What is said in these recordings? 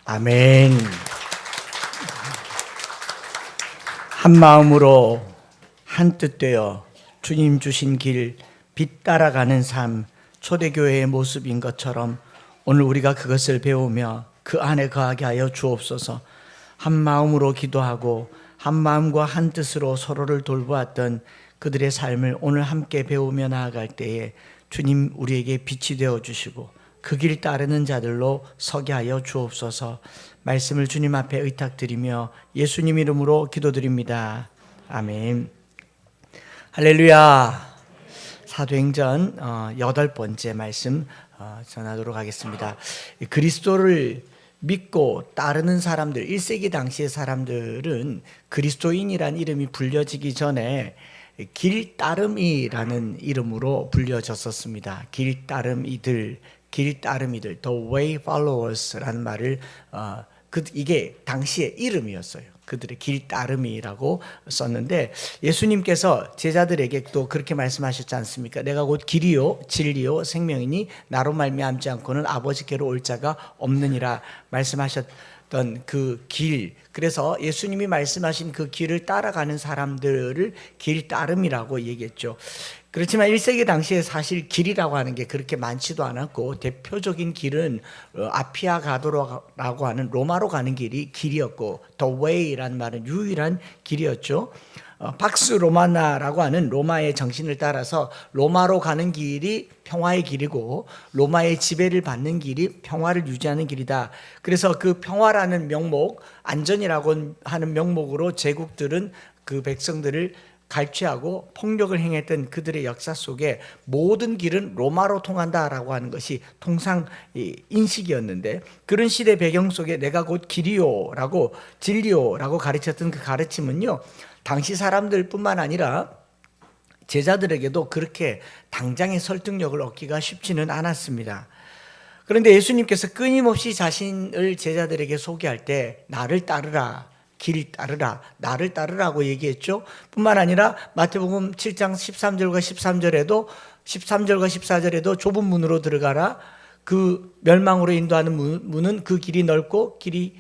아멘. 한 마음으로 한뜻 되어 주님 주신 길 빛 따라가는 삶, 초대교회의 모습인 것처럼 오늘 우리가 그것을 배우며 그 안에 거하게 하여 주옵소서. 한 마음으로 기도하고 한 마음과 한 뜻으로 서로를 돌보았던 그들의 삶을 오늘 함께 배우며 나아갈 때에 주님 우리에게 빛이 되어 주시고 그 길 따르는 자들로 서게 하여 주옵소서. 말씀을 주님 앞에 의탁드리며 예수님 이름으로 기도드립니다. 아멘. 할렐루야. 사도행전 8번째 말씀 전하도록 하겠습니다. 그리스도를 믿고 따르는 사람들, 1세기 당시의 사람들은 그리스도인이란 이름이 불려지기 전에 길따름이라는 이름으로 불려졌었습니다. 길따름이들, The Way Followers라는 말을 이게 당시의 이름이었어요. 그들의 길따름이라고 썼는데 예수님께서 제자들에게 또 그렇게 말씀하셨지 않습니까? 내가 곧 길이요 진리요 생명이니 나로 말미암지 않고는 아버지께로 올 자가 없느니라 말씀하셨던 그 길, 그래서 예수님이 말씀하신 그 길을 따라가는 사람들을 길따름이라고 얘기했죠. 그렇지만 1세기 당시에 사실 길이라고 하는 게 그렇게 많지도 않았고 대표적인 길은 아피아 가도라고 하는 로마로 가는 길이 길이었고 The Way라는 말은 유일한 길이었죠. 팍스 로마나라고 하는 로마의 정신을 따라서 로마로 가는 길이 평화의 길이고 로마의 지배를 받는 길이 평화를 유지하는 길이다. 그래서 그 평화라는 명목, 안전이라고 하는 명목으로 제국들은 그 백성들을 갈취하고 폭력을 행했던 그들의 역사 속에 모든 길은 로마로 통한다라고 하는 것이 통상 인식이었는데, 그런 시대 배경 속에 내가 곧 길이요라고 진리요라고 가르쳤던 그 가르침은요, 당시 사람들뿐만 아니라 제자들에게도 그렇게 당장의 설득력을 얻기가 쉽지는 않았습니다. 그런데 예수님께서 끊임없이 자신을 제자들에게 소개할 때 나를 따르라, 길 따르라, 나를 따르라고 얘기했죠. 뿐만 아니라 마태복음 7장 13절과 14절에도 좁은 문으로 들어가라. 그 멸망으로 인도하는 문은 그 길이 넓고 길이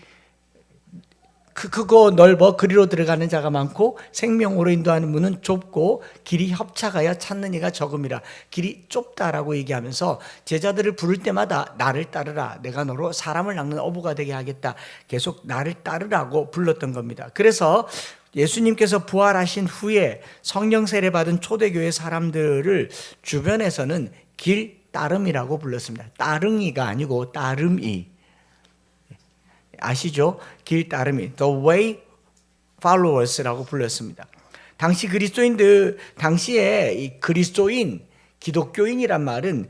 크고 넓어 그리로 들어가는 자가 많고 생명으로 인도하는 문은 좁고 길이 협착하여 찾는 이가 적음이라. 길이 좁다라고 얘기하면서 제자들을 부를 때마다 나를 따르라, 내가 너로 사람을 낚는 어부가 되게 하겠다, 계속 나를 따르라고 불렀던 겁니다. 그래서 예수님께서 부활하신 후에 성령 세례 받은 초대교회 사람들을 주변에서는 길 따름이라고 불렀습니다. 따릉이가 아니고 따름이. 아시죠? 길 따름이, The Way Followers라고 불렀습니다. 당시 그리스도인들, 당시에 이 그리스도인, 기독교인이란 말은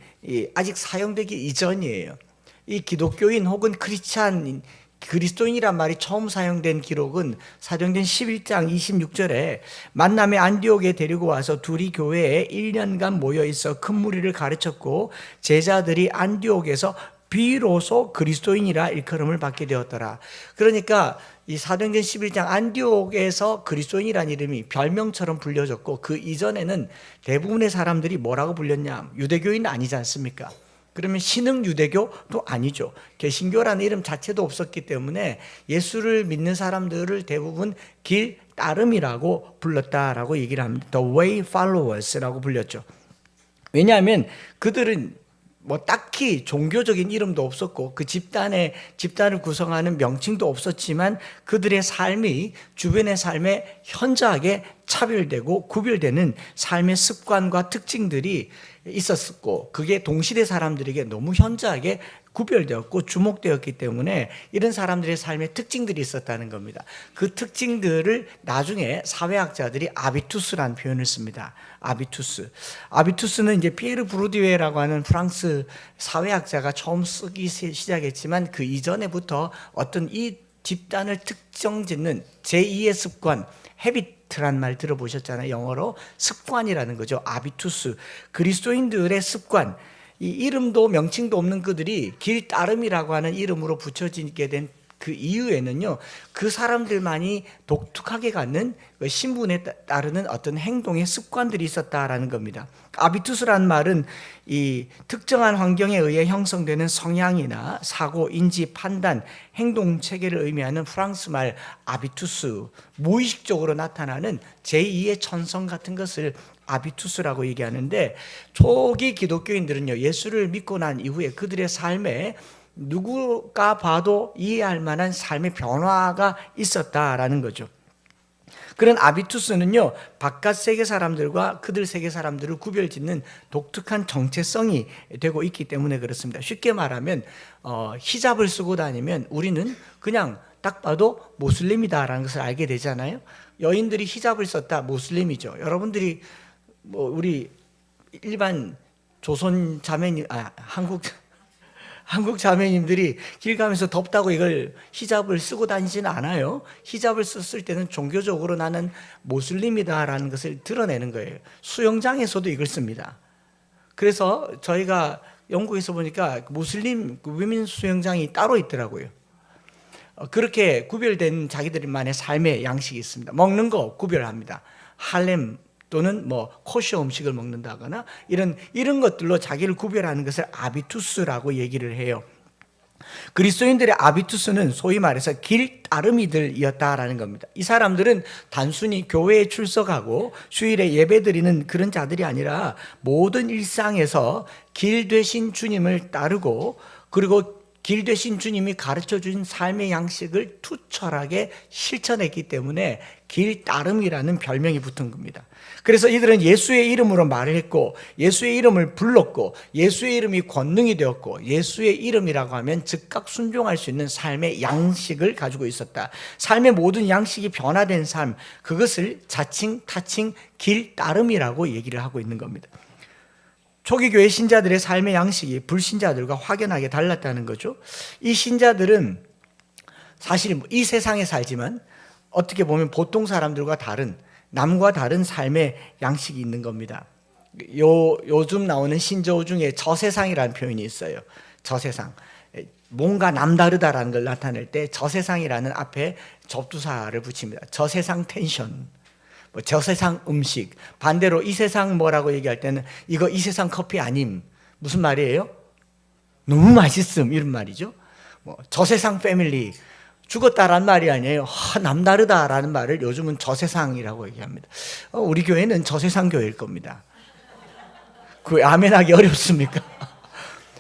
아직 사용되기 이전이에요. 이 기독교인 혹은 크리스찬, 그리스도인이란 말이 처음 사용된 기록은 사도행전 11장 26절에 만남의 안디옥에 데리고 와서 둘이 교회에 1년간 모여 있어 큰 무리를 가르쳤고 제자들이 안디옥에서 비로소 그리스도인이라 일컬음을 받게 되었더라. 그러니까 이 사도행전 11장 안디옥에서 그리스도인이라는 이름이 별명처럼 불려졌고, 그 이전에는 대부분의 사람들이 뭐라고 불렸냐? 유대교인 아니지 않습니까? 그러면 신흥 유대교도 아니죠. 개신교라는 이름 자체도 없었기 때문에 예수를 믿는 사람들을 대부분 길 따름이라고 불렀다라고 얘기를 합니다. The Way Followers라고 불렸죠. 왜냐하면 그들은 딱히 종교적인 이름도 없었고 그 집단을 구성하는 명칭도 없었지만 그들의 삶이 주변의 삶에 현저하게 차별되고 구별되는 삶의 습관과 특징들이 있었고, 그게 동시대 사람들에게 너무 현저하게 구별되었고 주목되었기 때문에 이런 사람들의 삶의 특징들이 있었다는 겁니다. 그 특징들을 나중에 사회학자들이 아비투스라는 표현을 씁니다. 아비투스는 이제 피에르 브루디웨라고 하는 프랑스 사회학자가 처음 쓰기 시작했지만 그 이전에부터 어떤 이 집단을 특정 짓는 제2의 습관, 헤비트란 말 들어보셨잖아요. 영어로 습관이라는 거죠. 아비투스, 그리스도인들의 습관. 이 이름도 명칭도 없는 그들이 길 따름이라고 하는 이름으로 붙여지게 된 그 이유에는요, 그 사람들만이 독특하게 갖는 신분에 따르는 어떤 행동의 습관들이 있었다라는 겁니다. 아비투스라는 말은 이 특정한 환경에 의해 형성되는 성향이나 사고, 인지, 판단, 행동 체계를 의미하는 프랑스 말 아비투스, 무의식적으로 나타나는 제2의 천성 같은 것을 아비투스라고 얘기하는데, 초기 기독교인들은요, 예수를 믿고 난 이후에 그들의 삶에 누구가 봐도 이해할 만한 삶의 변화가 있었다라는 거죠. 그런 아비투스는요, 바깥 세계 사람들과 그들 세계 사람들을 구별짓는 독특한 정체성이 되고 있기 때문에 그렇습니다. 쉽게 말하면 히잡을 쓰고 다니면 우리는 그냥 딱 봐도 모슬림이다라는 것을 알게 되잖아요. 여인들이 히잡을 썼다, 모슬림이죠. 여러분들이 우리 일반 조선 자매님, 한국 자매님들이 길 가면서 덥다고 이걸 히잡을 쓰고 다니지는 않아요. 히잡을 썼을 때는 종교적으로 나는 모슬림이다라는 것을 드러내는 거예요. 수영장에서도 이걸 씁니다. 그래서 저희가 영국에서 보니까 모슬림 위민 수영장이 따로 있더라고요. 그렇게 구별된 자기들만의 삶의 양식이 있습니다. 먹는 거 구별합니다. 할렘 또는 코시어 음식을 먹는다거나 이런 것들로 자기를 구별하는 것을 아비투스라고 얘기를 해요. 그리스도인들의 아비투스는 소위 말해서 길 따름이들이었다라는 겁니다. 이 사람들은 단순히 교회에 출석하고 주일에 예배드리는 그런 자들이 아니라 모든 일상에서 길 되신 주님을 따르고, 그리고 길 되신 주님이 가르쳐 주신 삶의 양식을 투철하게 실천했기 때문에 길 따름이라는 별명이 붙은 겁니다. 그래서 이들은 예수의 이름으로 말을 했고, 예수의 이름을 불렀고, 예수의 이름이 권능이 되었고, 예수의 이름이라고 하면 즉각 순종할 수 있는 삶의 양식을 가지고 있었다. 삶의 모든 양식이 변화된 삶, 그것을 자칭 타칭 길 따름이라고 얘기를 하고 있는 겁니다. 초기 교회 신자들의 삶의 양식이 불신자들과 확연하게 달랐다는 거죠. 이 신자들은 사실 이 세상에 살지만 어떻게 보면 보통 사람들과 다른, 남과 다른 삶의 양식이 있는 겁니다. 요즘 나오는 신조어 중에 저세상이라는 표현이 있어요. 저세상. 뭔가 남다르다라는 걸 나타낼 때 저세상이라는 앞에 접두사를 붙입니다. 저세상 텐션, 저세상 음식. 반대로 이 세상 뭐라고 얘기할 때는 이거 이 세상 커피 아님. 무슨 말이에요? 너무 맛있음, 이런 말이죠. 저세상 패밀리, 죽었다라는 말이 아니에요. 남다르다라는 말을 요즘은 저세상이라고 얘기합니다. 우리 교회는 저세상 교회일 겁니다. 그 아멘하기 어렵습니까?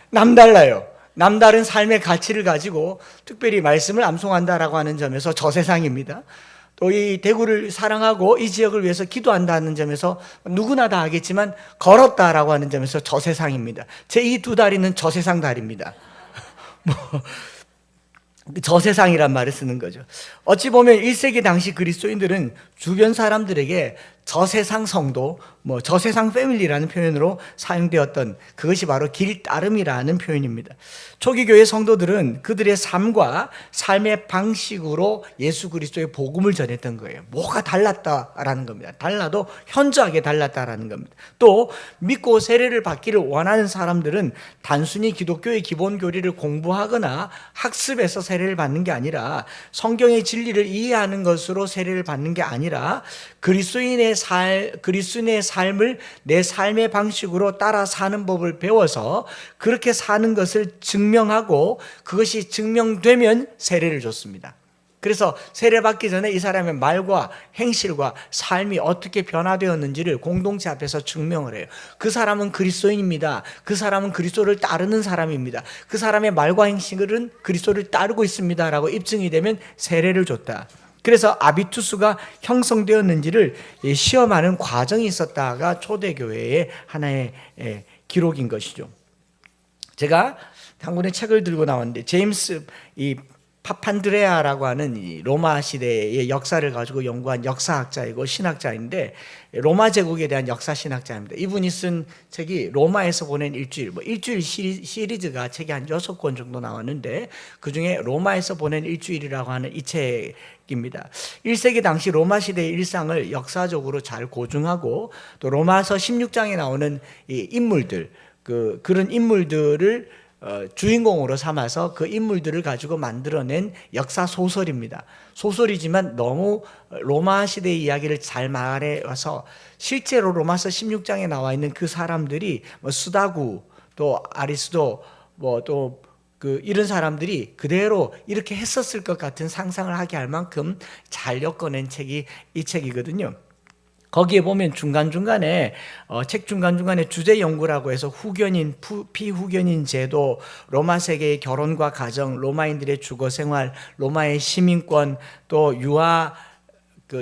남달라요. 남다른 삶의 가치를 가지고 특별히 말씀을 암송한다라고 하는 점에서 저세상입니다. 또 이 대구를 사랑하고 이 지역을 위해서 기도한다는 점에서 누구나 다 하겠지만 걸었다라고 하는 점에서 저세상입니다. 제 이 두 다리는 저세상 다리입니다. 저세상이란 말을 쓰는 거죠. 어찌 보면 1세기 당시 그리스도인들은 주변 사람들에게 저세상 성도, 저세상 패밀리라는 표현으로 사용되었던 그것이 바로 길 따름이라는 표현입니다. 초기 교회 성도들은 그들의 삶과 삶의 방식으로 예수 그리스도의 복음을 전했던 거예요. 뭐가 달랐다라는 겁니다. 달라도 현저하게 달랐다라는 겁니다. 또 믿고 세례를 받기를 원하는 사람들은 단순히 기독교의 기본 교리를 공부하거나 학습해서 세례를 받는 게 아니라, 성경의 진리를 이해하는 것으로 세례를 받는 게 아니라 그리스도인의 삶을 내 삶의 방식으로 따라 사는 법을 배워서 그렇게 사는 것을 증명하고, 그것이 증명되면 세례를 줬습니다. 그래서 세례받기 전에 이 사람의 말과 행실과 삶이 어떻게 변화되었는지를 공동체 앞에서 증명을 해요. 그 사람은 그리스도인입니다. 그 사람은 그리스도를 따르는 사람입니다. 그 사람의 말과 행실은 그리스도를 따르고 있습니다 라고 입증이 되면 세례를 줬다. 그래서 아비투스가 형성되었는지를 시험하는 과정이 있었다가 초대교회의 하나의 기록인 것이죠. 제가 한 권의 책을 들고 나왔는데, 제임스 파판드레아라고 하는 이 로마 시대의 역사를 가지고 연구한 역사학자이고 신학자인데, 로마 제국에 대한 역사 신학자입니다. 이분이 쓴 책이 로마에서 보낸 일주일, 일주일 시리즈가 책이 한 6권 정도 나왔는데, 그중에 로마에서 보낸 일주일이라고 하는 이 책입니다. 1세기 당시 로마 시대의 일상을 역사적으로 잘 고증하고, 또 로마서 16장에 나오는 이 인물들, 그런 인물들을 주인공으로 삼아서 그 인물들을 가지고 만들어낸 역사 소설입니다. 소설이지만 너무 로마 시대의 이야기를 잘 말해와서 실제로 로마서 16장에 나와 있는 그 사람들이 수다구 또 아리스도 또 이런 사람들이 그대로 이렇게 했었을 것 같은 상상을 하게 할 만큼 잘 엮어낸 책이 이 책이거든요. 거기에 보면 중간중간에 책 중간중간에 주제 연구라고 해서 후견인, 피후견인 제도, 로마 세계의 결혼과 가정, 로마인들의 주거 생활, 로마의 시민권, 또 유아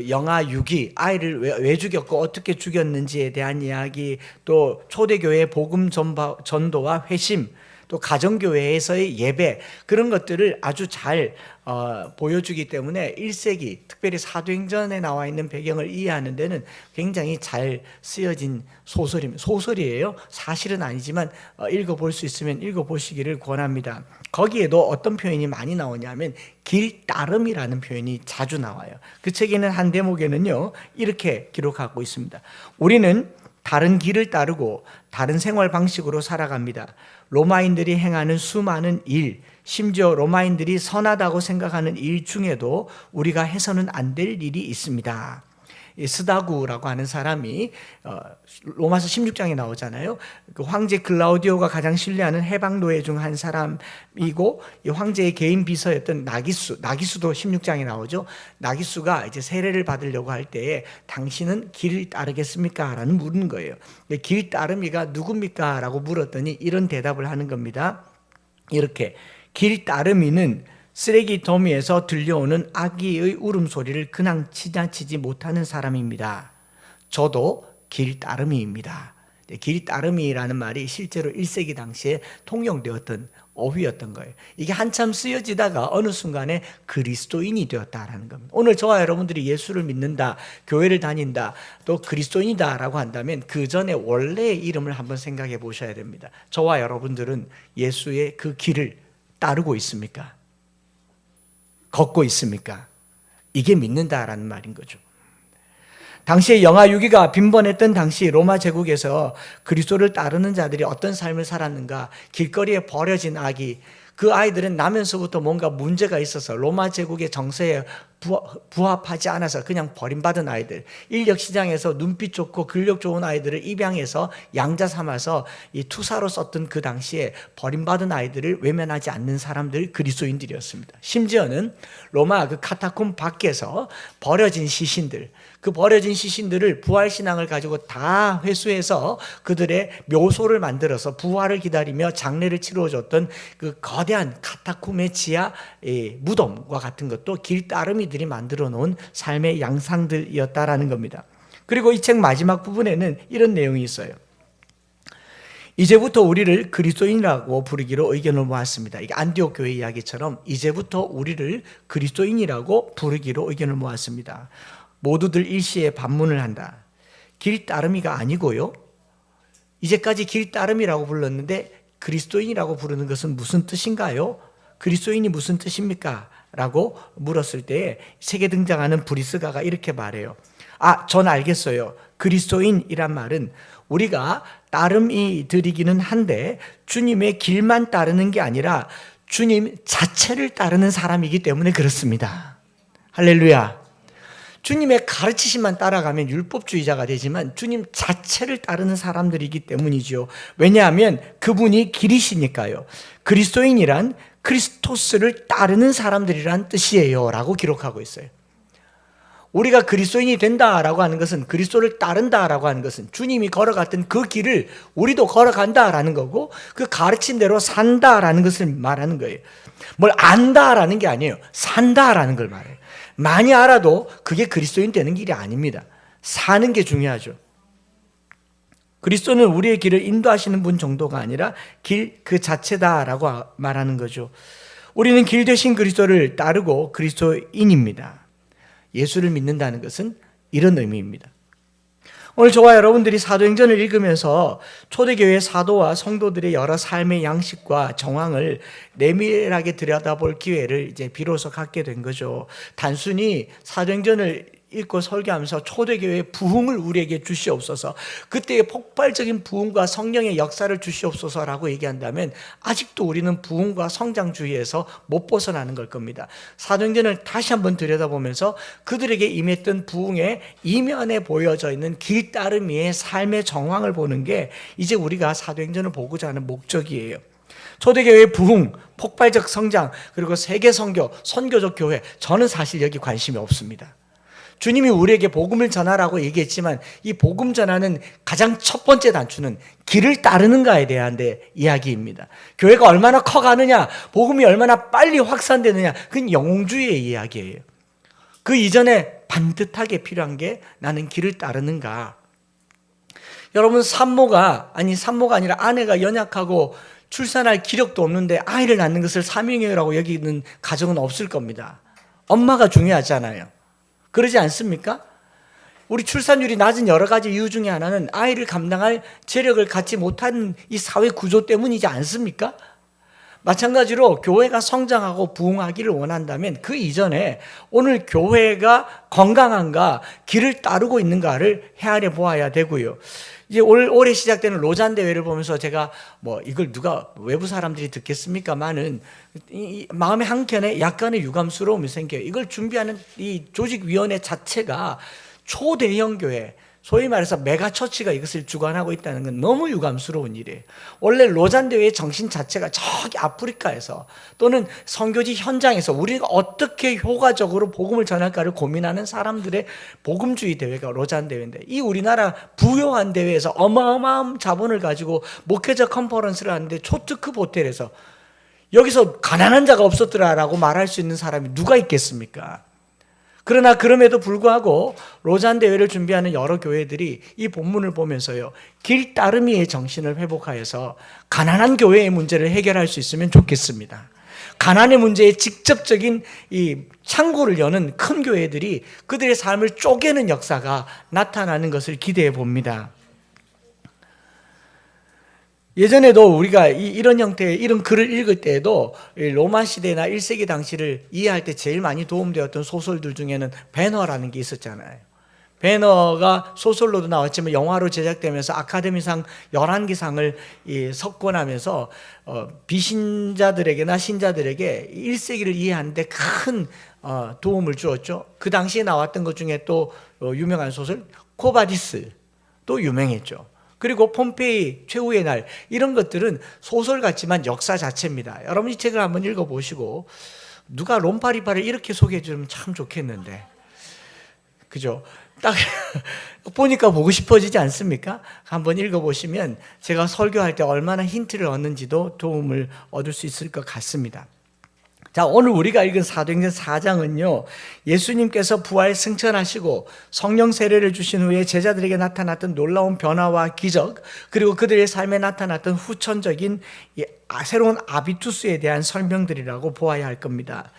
영아 유기, 아이를 왜 죽였고 어떻게 죽였는지에 대한 이야기, 또 초대교회의 복음 전도와 회심, 또 가정교회에서의 예배, 그런 것들을 아주 잘 보여주기 때문에 1세기 특별히 사도행전에 나와 있는 배경을 이해하는 데는 굉장히 잘 쓰여진 소설입니다. 소설이에요. 사실은 아니지만 읽어볼 수 있으면 읽어보시기를 권합니다. 거기에도 어떤 표현이 많이 나오냐면 길따름이라는 표현이 자주 나와요. 그 책에는 한 대목에는요 이렇게 기록하고 있습니다. 우리는 다른 길을 따르고 다른 생활 방식으로 살아갑니다. 로마인들이 행하는 수많은 일, 심지어 로마인들이 선하다고 생각하는 일 중에도 우리가 해서는 안 될 일이 있습니다. 스다구라고 하는 사람이 로마서 16장에 나오잖아요. 그 황제 글라우디오가 가장 신뢰하는 해방노예 중 한 사람이고, 이 황제의 개인 비서였던 나기수도 16장에 나오죠. 나기수가 이제 세례를 받으려고 할 때에 당신은 길을 따르겠습니까? 라는 묻는 거예요. 길 따름이가 누굽니까? 라고 물었더니 이런 대답을 하는 겁니다. 이렇게, 길 따름이는 쓰레기 더미에서 들려오는 아기의 울음소리를 그냥 지나치지 못하는 사람입니다. 저도 길따름이입니다. 길따름이라는 말이 실제로 1세기 당시에 통용되었던 어휘였던 거예요. 이게 한참 쓰여지다가 어느 순간에 그리스도인이 되었다라는 겁니다. 오늘 저와 여러분들이 예수를 믿는다, 교회를 다닌다, 또 그리스도인이다 라고 한다면 그 전에 원래의 이름을 한번 생각해 보셔야 됩니다. 저와 여러분들은 예수의 그 길을 따르고 있습니까? 걷고 있습니까? 이게 믿는다라는 말인 거죠. 당시에 영아 유기가 빈번했던 당시 로마 제국에서 그리스도를 따르는 자들이 어떤 삶을 살았는가? 길거리에 버려진 아기, 그 아이들은 나면서부터 뭔가 문제가 있어서 로마 제국의 정서에 부합하지 않아서 그냥 버림받은 아이들, 인력시장에서 눈빛 좋고 근력 좋은 아이들을 입양해서 양자 삼아서 이 투사로 썼던 그 당시에 버림받은 아이들을 외면하지 않는 사람들, 그리스도인들이었습니다. 심지어는 로마 그 카타콤 밖에서 버려진 시신들, 그 버려진 시신들을 부활신앙을 가지고 다 회수해서 그들의 묘소를 만들어서 부활을 기다리며 장례를 치러줬던 그 거대한 카타콤의 지하 무덤과 같은 것도 길따름이들이 만들어 놓은 삶의 양상들이었다라는 겁니다. 그리고 이 책 마지막 부분에는 이런 내용이 있어요. 이제부터 우리를 그리스도인이라고 부르기로 의견을 모았습니다. 이게 안디옥 교회 이야기처럼 이제부터 우리를 그리스도인이라고 부르기로 의견을 모았습니다. 모두들 일시에 반문을 한다. 길따름이가 아니고요. 이제까지 길따름이라고 불렀는데 그리스도인이라고 부르는 것은 무슨 뜻인가요? 그리스도인이 무슨 뜻입니까? 라고 물었을 때 책에 등장하는 브리스가가 이렇게 말해요. 전 알겠어요. 그리스도인이란 말은 우리가 따름이 들이기는 한데 주님의 길만 따르는 게 아니라 주님 자체를 따르는 사람이기 때문에 그렇습니다. 할렐루야. 주님의 가르치심만 따라가면 율법주의자가 되지만 주님 자체를 따르는 사람들이기 때문이죠. 왜냐하면 그분이 길이시니까요. 그리스도인이란 크리스토스를 따르는 사람들이란 뜻이에요 라고 기록하고 있어요. 우리가 그리스도인이 된다라고 하는 것은, 그리스도를 따른다라고 하는 것은 주님이 걸어갔던 그 길을 우리도 걸어간다라는 거고, 그 가르침대로 산다라는 것을 말하는 거예요. 뭘 안다라는 게 아니에요. 산다라는 걸 말해요. 많이 알아도 그게 그리스도인 되는 길이 아닙니다. 사는 게 중요하죠. 그리스도는 우리의 길을 인도하시는 분 정도가 아니라 길 그 자체다라고 말하는 거죠. 우리는 길 대신 그리스도를 따르고 그리스도인입니다. 예수를 믿는다는 것은 이런 의미입니다. 오늘 저와 여러분들이 사도행전을 읽으면서 초대교회 사도와 성도들의 여러 삶의 양식과 정황을 내밀하게 들여다볼 기회를 이제 비로소 갖게 된 거죠. 단순히 사도행전을 읽고 설교하면서 초대교회의 부흥을 우리에게 주시옵소서, 그때의 폭발적인 부흥과 성령의 역사를 주시옵소서라고 얘기한다면 아직도 우리는 부흥과 성장주의에서 못 벗어나는 걸 겁니다. 사도행전을 다시 한번 들여다보면서 그들에게 임했던 부흥의 이면에 보여져 있는 길따름이의 삶의 정황을 보는 게 이제 우리가 사도행전을 보고자 하는 목적이에요. 초대교회의 부흥, 폭발적 성장, 그리고 세계 선교, 선교적 교회, 저는 사실 여기 관심이 없습니다. 주님이 우리에게 복음을 전하라고 얘기했지만 이 복음 전하는 가장 첫 번째 단추는 길을 따르는가에 대한 이야기입니다. 교회가 얼마나 커가느냐, 복음이 얼마나 빨리 확산되느냐, 그건 영웅주의의 이야기예요. 그 이전에 반듯하게 필요한 게 나는 길을 따르는가. 여러분, 산모가 아니라 아내가 연약하고 출산할 기력도 없는데 아이를 낳는 것을 사명이라고 여기는 가정은 없을 겁니다. 엄마가 중요하잖아요. 그러지 않습니까? 우리 출산율이 낮은 여러 가지 이유 중에 하나는 아이를 감당할 재력을 갖지 못한 이 사회 구조 때문이지 않습니까? 마찬가지로 교회가 성장하고 부흥하기를 원한다면 그 이전에 오늘 교회가 건강한가, 길을 따르고 있는가를 헤아려 보아야 되고요. 이제 올해 시작되는 로잔 대회를 보면서 제가 이걸 누가 외부 사람들이 듣겠습니까만은 이 마음의 한켠에 약간의 유감스러움이 생겨요. 이걸 준비하는 이 조직위원회 자체가 초대형 교회, 소위 말해서 메가처치가 이것을 주관하고 있다는 건 너무 유감스러운 일이에요. 원래 로잔 대회의 정신 자체가 저기 아프리카에서 또는 선교지 현장에서 우리가 어떻게 효과적으로 복음을 전할까를 고민하는 사람들의 복음주의 대회가 로잔 대회인데, 이 우리나라 부요한 대회에서 어마어마한 자본을 가지고 목회자 컨퍼런스를 하는데 초특급 호텔에서 여기서 가난한 자가 없었더라라고 말할 수 있는 사람이 누가 있겠습니까? 그러나 그럼에도 불구하고 로잔 대회를 준비하는 여러 교회들이 이 본문을 보면서요, 길 따름이의 정신을 회복하여서 가난한 교회의 문제를 해결할 수 있으면 좋겠습니다. 가난의 문제에 직접적인 이 창고를 여는 큰 교회들이 그들의 삶을 쪼개는 역사가 나타나는 것을 기대해 봅니다. 예전에도 우리가 이런 형태의 이런 글을 읽을 때에도 로마 시대나 1세기 당시를 이해할 때 제일 많이 도움되었던 소설들 중에는 배너라는 게 있었잖아요. 배너가 소설로도 나왔지만 영화로 제작되면서 아카데미상 11개상을 석권하면서 비신자들에게나 신자들에게 1세기를 이해하는 데 큰 도움을 주었죠. 그 당시에 나왔던 것 중에 또 유명한 소설 코바디스 또 유명했죠. 그리고 폼페이 최후의 날, 이런 것들은 소설 같지만 역사 자체입니다. 여러분 이 책을 한번 읽어보시고 누가 롬파리파를 이렇게 소개해 주면 참 좋겠는데, 그죠? 딱 보니까 보고 싶어지지 않습니까? 한번 읽어보시면 제가 설교할 때 얼마나 힌트를 얻는지도 도움을 얻을 수 있을 것 같습니다. 자, 오늘 우리가 읽은 사도행전 4장은요, 예수님께서 부활 승천하시고 성령 세례를 주신 후에 제자들에게 나타났던 놀라운 변화와 기적, 그리고 그들의 삶에 나타났던 후천적인 새로운 아비투스에 대한 설명들이라고 보아야 할 겁니다.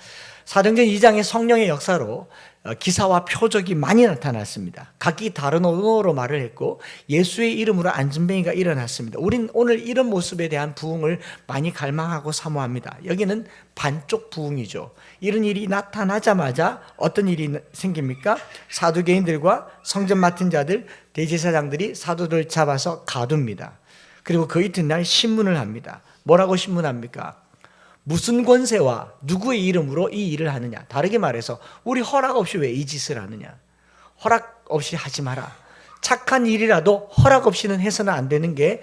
사도행전 2장의 성령의 역사로 기사와 표적이 많이 나타났습니다. 각기 다른 언어로 말을 했고 예수의 이름으로 안진뱅이가 일어났습니다. 우린 오늘 이런 모습에 대한 부흥을 많이 갈망하고 사모합니다. 여기는 반쪽 부흥이죠. 이런 일이 나타나자마자 어떤 일이 생깁니까? 사두개인들과 성전 맡은 자들, 대제사장들이 사도들 잡아서 가둡니다. 그리고 그 이튿날 신문을 합니다. 뭐라고 신문합니까? 무슨 권세와 누구의 이름으로 이 일을 하느냐. 다르게 말해서 우리 허락 없이 왜 이 짓을 하느냐. 허락 없이 하지 마라. 착한 일이라도 허락 없이는 해서는 안 되는 게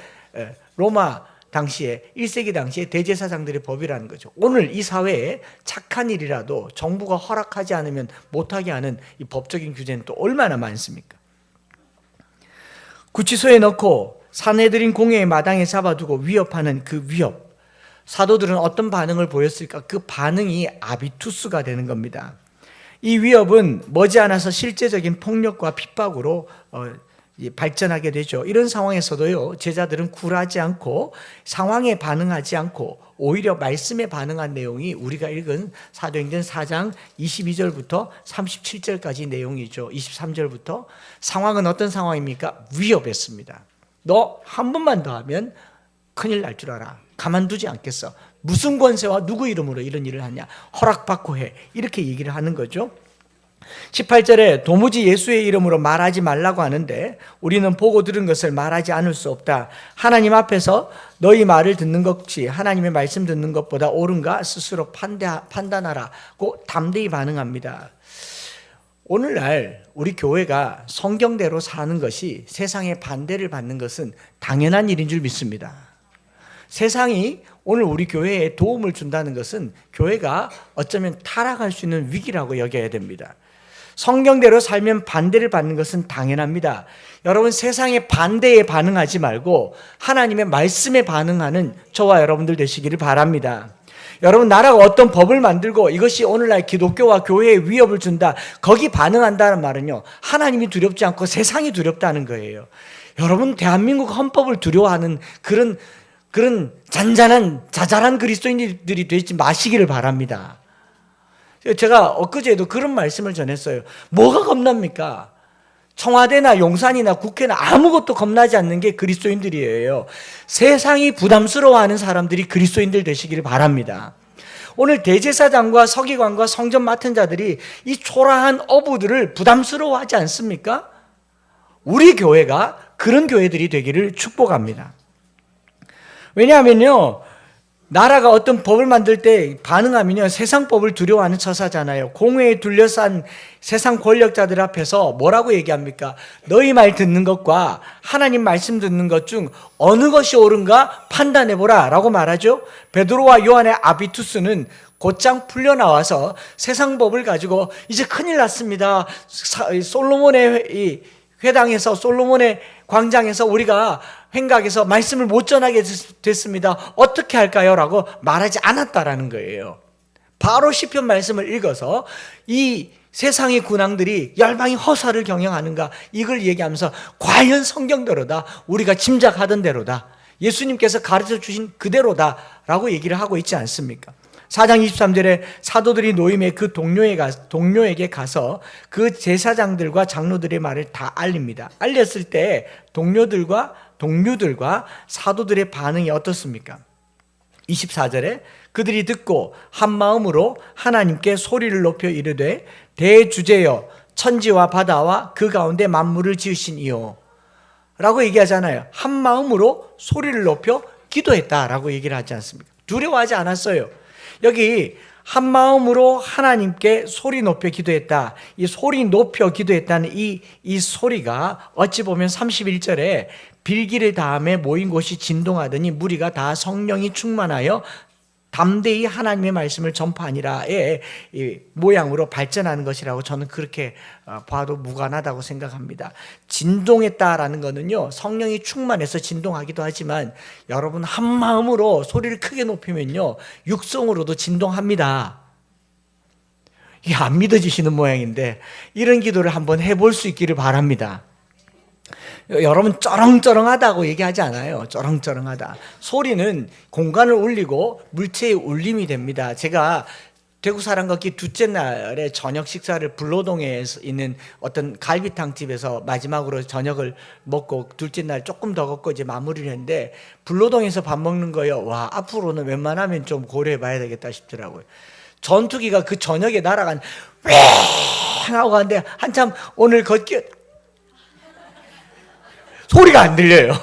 로마 당시에 1세기 당시에 대제사장들의 법이라는 거죠. 오늘 이 사회에 착한 일이라도 정부가 허락하지 않으면 못하게 하는 이 법적인 규제는 또 얼마나 많습니까? 구치소에 넣고 사내들인 공회의 마당에 잡아두고 위협하는 그 위협, 사도들은 어떤 반응을 보였을까? 그 반응이 아비투스가 되는 겁니다. 이 위협은 머지않아서 실제적인 폭력과 핍박으로 발전하게 되죠. 이런 상황에서도요, 제자들은 굴하지 않고 상황에 반응하지 않고 오히려 말씀에 반응한 내용이 우리가 읽은 사도행전 4장 22절부터 37절까지 내용이죠. 23절부터. 상황은 어떤 상황입니까? 위협했습니다. 너 한 번만 더 하면 큰일 날 줄 알아. 가만두지 않겠어. 무슨 권세와 누구 이름으로 이런 일을 하냐. 허락받고 해. 이렇게 얘기를 하는 거죠. 18절에 도무지 예수의 이름으로 말하지 말라고 하는데 우리는 보고 들은 것을 말하지 않을 수 없다. 하나님 앞에서 너희 말을 듣는 것이 하나님의 말씀 듣는 것보다 옳은가 스스로 판단하라고 담대히 반응합니다. 오늘날 우리 교회가 성경대로 사는 것이 세상의 반대를 받는 것은 당연한 일인 줄 믿습니다. 세상이 오늘 우리 교회에 도움을 준다는 것은 교회가 어쩌면 타락할 수 있는 위기라고 여겨야 됩니다. 성경대로 살면 반대를 받는 것은 당연합니다. 여러분, 세상의 반대에 반응하지 말고 하나님의 말씀에 반응하는 저와 여러분들 되시기를 바랍니다. 여러분, 나라가 어떤 법을 만들고 이것이 오늘날 기독교와 교회에 위협을 준다, 거기 반응한다는 말은요, 하나님이 두렵지 않고 세상이 두렵다는 거예요. 여러분, 대한민국 헌법을 두려워하는 그런 잔잔한 자잘한 그리스도인들이 되지 마시기를 바랍니다. 제가 엊그제도 그런 말씀을 전했어요. 뭐가 겁납니까? 청와대나 용산이나 국회나 아무것도 겁나지 않는 게 그리스도인들이에요. 세상이 부담스러워하는 사람들이 그리스도인들 되시기를 바랍니다. 오늘 대제사장과 서기관과 성전 맡은 자들이 이 초라한 어부들을 부담스러워하지 않습니까? 우리 교회가 그런 교회들이 되기를 축복합니다. 왜냐하면요, 나라가 어떤 법을 만들 때 반응하면요, 세상 법을 두려워하는 처사잖아요. 공회에 둘러싼 세상 권력자들 앞에서 뭐라고 얘기합니까? 너희 말 듣는 것과 하나님 말씀 듣는 것 중 어느 것이 옳은가 판단해보라 라고 말하죠. 베드로와 요한의 아비투스는 곧장 풀려나와서 세상 법을 가지고 이제 큰일 났습니다. 솔로몬의 이 회당에서, 솔로몬의 광장에서 우리가 행각에서 말씀을 못 전하게 됐습니다. 어떻게 할까요? 라고 말하지 않았다라는 거예요. 바로 시편 말씀을 읽어서 이 세상의 군왕들이 열방이 허사를 경영하는가, 이걸 얘기하면서 과연 성경대로다, 우리가 짐작하던 대로다, 예수님께서 가르쳐 주신 그대로다 라고 얘기를 하고 있지 않습니까? 4장 23절에 사도들이 노임의 그 동료에게 가서 그 제사장들과 장로들의 말을 다 알립니다. 알렸을 때 동료들과 사도들의 반응이 어떻습니까? 24절에 그들이 듣고 한 마음으로 하나님께 소리를 높여 이르되 대주제여 천지와 바다와 그 가운데 만물을 지으신 이요 라고 얘기하잖아요. 한 마음으로 소리를 높여 기도했다라고 얘기를 하지 않습니까? 두려워하지 않았어요. 여기 한 마음으로 하나님께 소리 높여 기도했다. 이 소리 높여 기도했다는 이 소리가 어찌 보면 31절에 빌기를 다음에 모인 곳이 진동하더니 무리가 다 성령이 충만하여 담대히 하나님의 말씀을 전파하니라의 모양으로 발전하는 것이라고 저는 그렇게 봐도 무관하다고 생각합니다. 진동했다라는 것은요, 성령이 충만해서 진동하기도 하지만 여러분 한 마음으로 소리를 크게 높이면요, 육성으로도 진동합니다. 이게 안 믿어지시는 모양인데 이런 기도를 한번 해볼 수 있기를 바랍니다. 여러분, 쩌렁쩌렁하다고 얘기하지 않아요. 쩌렁쩌렁하다. 소리는 공간을 울리고 물체의 울림이 됩니다. 제가 대구 사람 걷기 둘째 날에 저녁 식사를 불로동에 있는 어떤 갈비탕 집에서 마지막으로 저녁을 먹고 둘째 날 조금 더 걷고 이제 마무리를 했는데 불로동에서 밥 먹는 거예요. 와, 앞으로는 웬만하면 좀 고려해 봐야 되겠다 싶더라고요. 전투기가 그 저녁에 날아간 왱 하고 가는데 한참 오늘 걷기 소리가 안 들려요.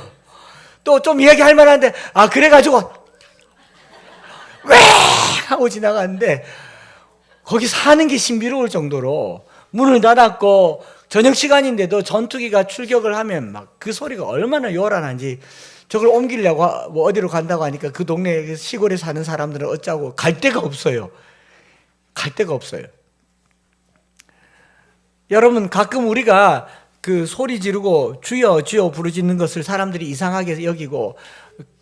또 좀 이야기할 만한데, 그래가지고, 왜! 하고 지나가는데, 거기 사는 게 신비로울 정도로 문을 닫았고, 저녁 시간인데도 전투기가 출격을 하면 막 그 소리가 얼마나 요란한지, 저걸 옮기려고 뭐 어디로 간다고 하니까 그 동네 시골에 사는 사람들은 어쩌고 갈 데가 없어요. 갈 데가 없어요. 여러분, 가끔 우리가 그 소리 지르고 주여 주여 부르짖는 것을 사람들이 이상하게 여기고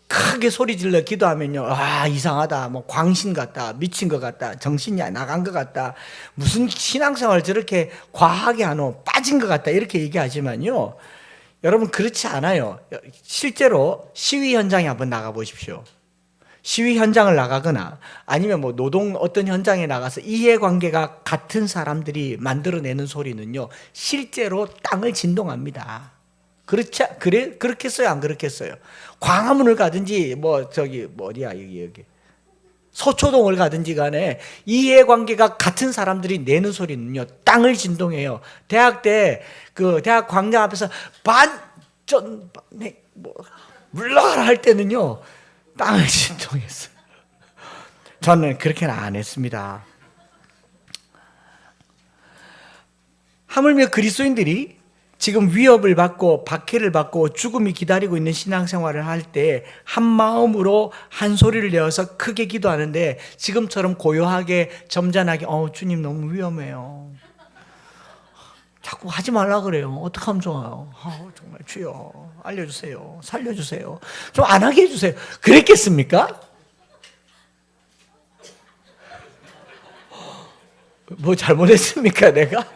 크게 소리 질러 기도하면요, 이상하다, 뭐 광신 같다, 미친 것 같다, 정신이 나간 것 같다, 무슨 신앙생활 저렇게 과하게 하노, 빠진 것 같다, 이렇게 얘기하지만요, 여러분 그렇지 않아요. 실제로 시위 현장에 한번 나가 보십시오. 시위 현장을 나가거나 아니면 뭐 노동 어떤 현장에 나가서 이해관계가 같은 사람들이 만들어내는 소리는요, 실제로 땅을 진동합니다. 그렇겠어요? 안 그렇겠어요? 광화문을 가든지 어디야, 여기 서초동을 가든지 간에 이해관계가 같은 사람들이 내는 소리는요, 땅을 진동해요. 대학 때 그 대학 광장 앞에서 반전 물러가라 할 때는요, 땅을 진동했어요. 저는 그렇게는 안 했습니다. 하물며 그리스도인들이 지금 위협을 받고 박해를 받고 죽음이 기다리고 있는 신앙생활을 할 때 한 마음으로 한 소리를 내어서 크게 기도하는데, 지금처럼 고요하게 점잖하게 주님 너무 위험해요, 자꾸 하지 말라 그래요, 어떻게 하면 좋아요, 정말 주여 알려주세요, 살려주세요, 좀 안 하게 해주세요, 그랬겠습니까? 뭐 잘못했습니까 내가?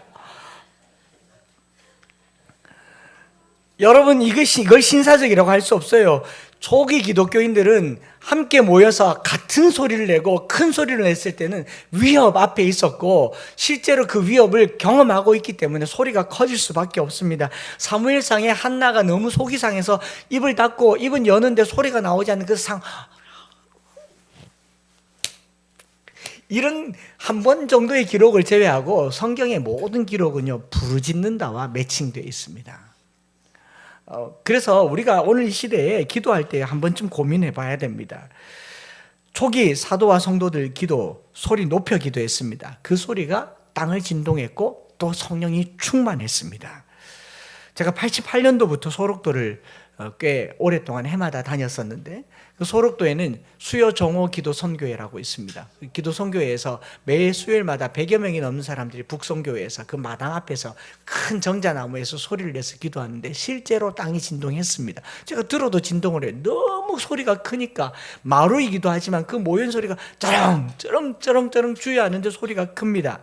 여러분, 이걸 신사적이라고 할 수 없어요. 초기 기독교인들은 함께 모여서 같은 소리를 내고 큰 소리를 냈을 때는 위협 앞에 있었고, 실제로 그 위협을 경험하고 있기 때문에 소리가 커질 수밖에 없습니다. 사무엘상에 한나가 너무 속이 상해서 입을 닫고 입은 여는데 소리가 나오지 않는 그 상, 이런 한 번 정도의 기록을 제외하고 성경의 모든 기록은요, 부르짖는다와 매칭되어 있습니다. 그래서 우리가 오늘 이 시대에 기도할 때 한 번쯤 고민해 봐야 됩니다. 초기 사도와 성도들 기도, 소리 높여 기도했습니다. 그 소리가 땅을 진동했고 또 성령이 충만했습니다. 제가 88년도부터 소록도를 꽤 오랫동안 해마다 다녔었는데, 그 소록도에는 수요 정오 기도 선교회라고 있습니다. 기도 선교회에서 매 수요일마다 100여 명이 넘는 사람들이 북선교회에서 그 마당 앞에서 큰 정자나무에서 소리를 내서 기도하는데, 실제로 땅이 진동했습니다. 제가 들어도 진동을 해요. 너무 소리가 크니까 마루이기도 하지만 그 모연 소리가 쩌렁쩌렁 주의하는데 소리가 큽니다.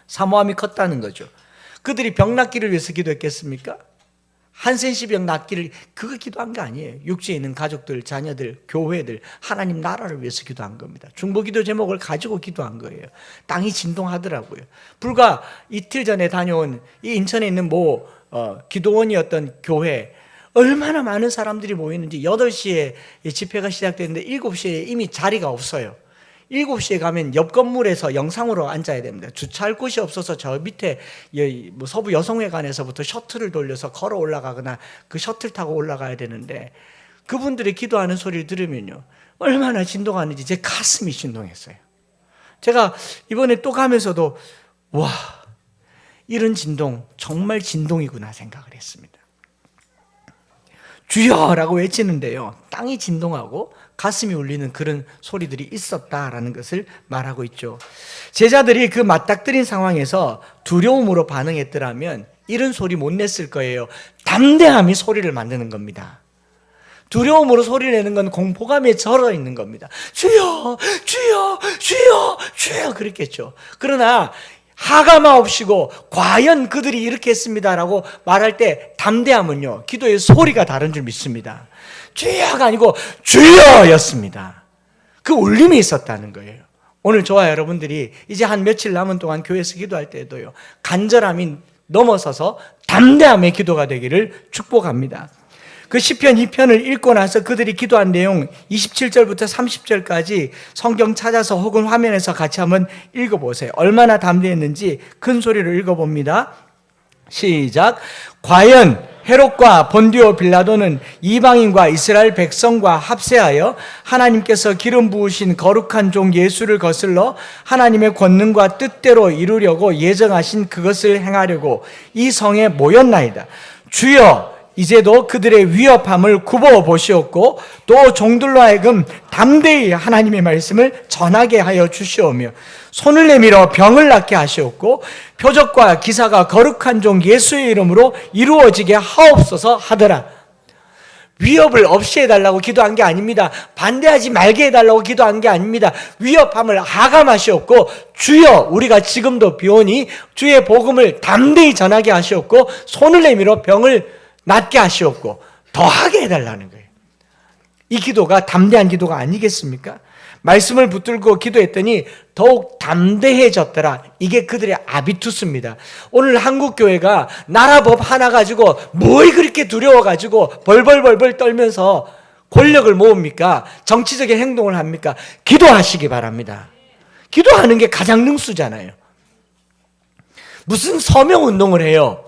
사모함이 컸다는 거죠. 그들이 병 낫기를 위해서 기도했겠습니까? 한센시 병 낫기를, 그거 기도한 게 아니에요. 육지에 있는 가족들, 자녀들, 교회들, 하나님 나라를 위해서 기도한 겁니다. 중보기도 제목을 가지고 기도한 거예요. 땅이 진동하더라고요. 불과 이틀 전에 다녀온 이 인천에 있는 기도원이었던 교회, 얼마나 많은 사람들이 모이는지. 8시에 집회가 시작되는데 7시에 이미 자리가 없어요. 7시에 가면 옆 건물에서 영상으로 앉아야 됩니다. 주차할 곳이 없어서 저 밑에 서부 여성회관에서부터 셔틀을 돌려서 걸어 올라가거나 그 셔틀 타고 올라가야 되는데, 그분들의 기도하는 소리를 들으면요, 얼마나 진동하는지 제 가슴이 진동했어요. 제가 이번에 또 가면서도 와, 이런 진동 정말 진동이구나 생각을 했습니다. 주여라고 외치는데요, 땅이 진동하고 가슴이 울리는 그런 소리들이 있었다라는 것을 말하고 있죠. 제자들이 그 맞닥뜨린 상황에서 두려움으로 반응했더라면 이런 소리 못 냈을 거예요. 담대함이 소리를 만드는 겁니다. 두려움으로 소리를 내는 건 공포감에 절어 있는 겁니다. 주여, 주여, 주여, 주여, 그랬겠죠. 그러나 하가마옵시고 과연 그들이 이렇게 했습니다라고 말할 때 담대함은요, 기도의 소리가 다른 줄 믿습니다. 주여가 아니고 주여였습니다. 그 울림이 있었다는 거예요. 오늘 저와 여러분들이 이제 한 며칠 남은 동안 교회에서 기도할 때도요, 간절함이 넘어서서 담대함의 기도가 되기를 축복합니다. 그 시편 2편을 읽고 나서 그들이 기도한 내용 27절부터 30절까지 성경 찾아서 혹은 화면에서 같이 한번 읽어보세요. 얼마나 담대했는지 큰 소리로 읽어봅니다. 시작. 과연 헤롯과 본디오 빌라도는 이방인과 이스라엘 백성과 합세하여 하나님께서 기름 부으신 거룩한 종 예수를 거슬러 하나님의 권능과 뜻대로 이루려고 예정하신 그것을 행하려고 이 성에 모였나이다. 주여, 이제도 그들의 위협함을 굽어 보시옵고 또 종들로 하여금 담대히 하나님의 말씀을 전하게 하여 주시오며 손을 내밀어 병을 낫게 하시옵고 표적과 기사가 거룩한 종 예수의 이름으로 이루어지게 하옵소서 하더라. 위협을 없이 해달라고 기도한 게 아닙니다. 반대하지 말게 해달라고 기도한 게 아닙니다. 위협함을 하감하시옵고 주여, 우리가 지금도 비오니 주의 복음을 담대히 전하게 하시옵고 손을 내밀어 병을 낫게 하시옵고 더하게 해달라는 거예요. 이 기도가 담대한 기도가 아니겠습니까? 말씀을 붙들고 기도했더니 더욱 담대해졌더라. 이게 그들의 아비투스입니다. 오늘 한국교회가 나라법 하나 가지고 뭘 그렇게 두려워가지고 벌벌벌벌 떨면서 권력을 모읍니까? 정치적인 행동을 합니까? 기도하시기 바랍니다. 기도하는 게 가장 능수잖아요. 무슨 서명운동을 해요?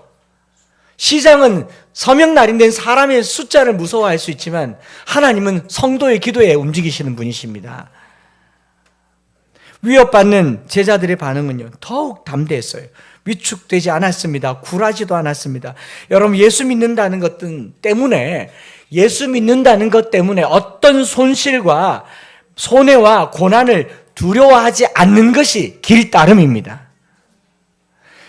시장은 서명 날인된 사람의 숫자를 무서워할 수 있지만 하나님은 성도의 기도에 움직이시는 분이십니다. 위협받는 제자들의 반응은요, 더욱 담대했어요. 위축되지 않았습니다. 굴하지도 않았습니다. 여러분, 예수 믿는다는 것 때문에 어떤 손실과 손해와 고난을 두려워하지 않는 것이 길 따름입니다.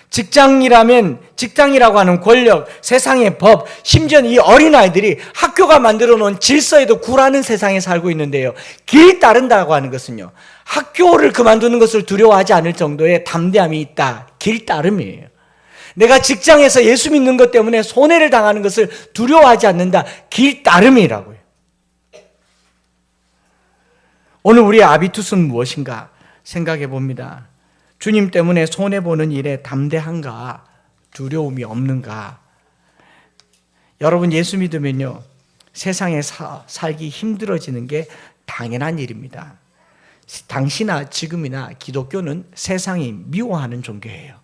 직장이라고 하는 권력, 세상의 법, 심지어 이 어린아이들이 학교가 만들어 놓은 질서에도 굴하는 세상에 살고 있는데요. 길 따른다고 하는 것은요, 학교를 그만두는 것을 두려워하지 않을 정도의 담대함이 있다. 길 따름이에요. 내가 직장에서 예수 믿는 것 때문에 손해를 당하는 것을 두려워하지 않는다. 길 따름이라고요. 오늘 우리의 아비투스는 무엇인가 생각해 봅니다. 주님 때문에 손해보는 일에 담대한가, 두려움이 없는가. 여러분, 예수 믿으면요, 세상에 살기 힘들어지는 게 당연한 일입니다. 당시나 지금이나 기독교는 세상이 미워하는 종교예요.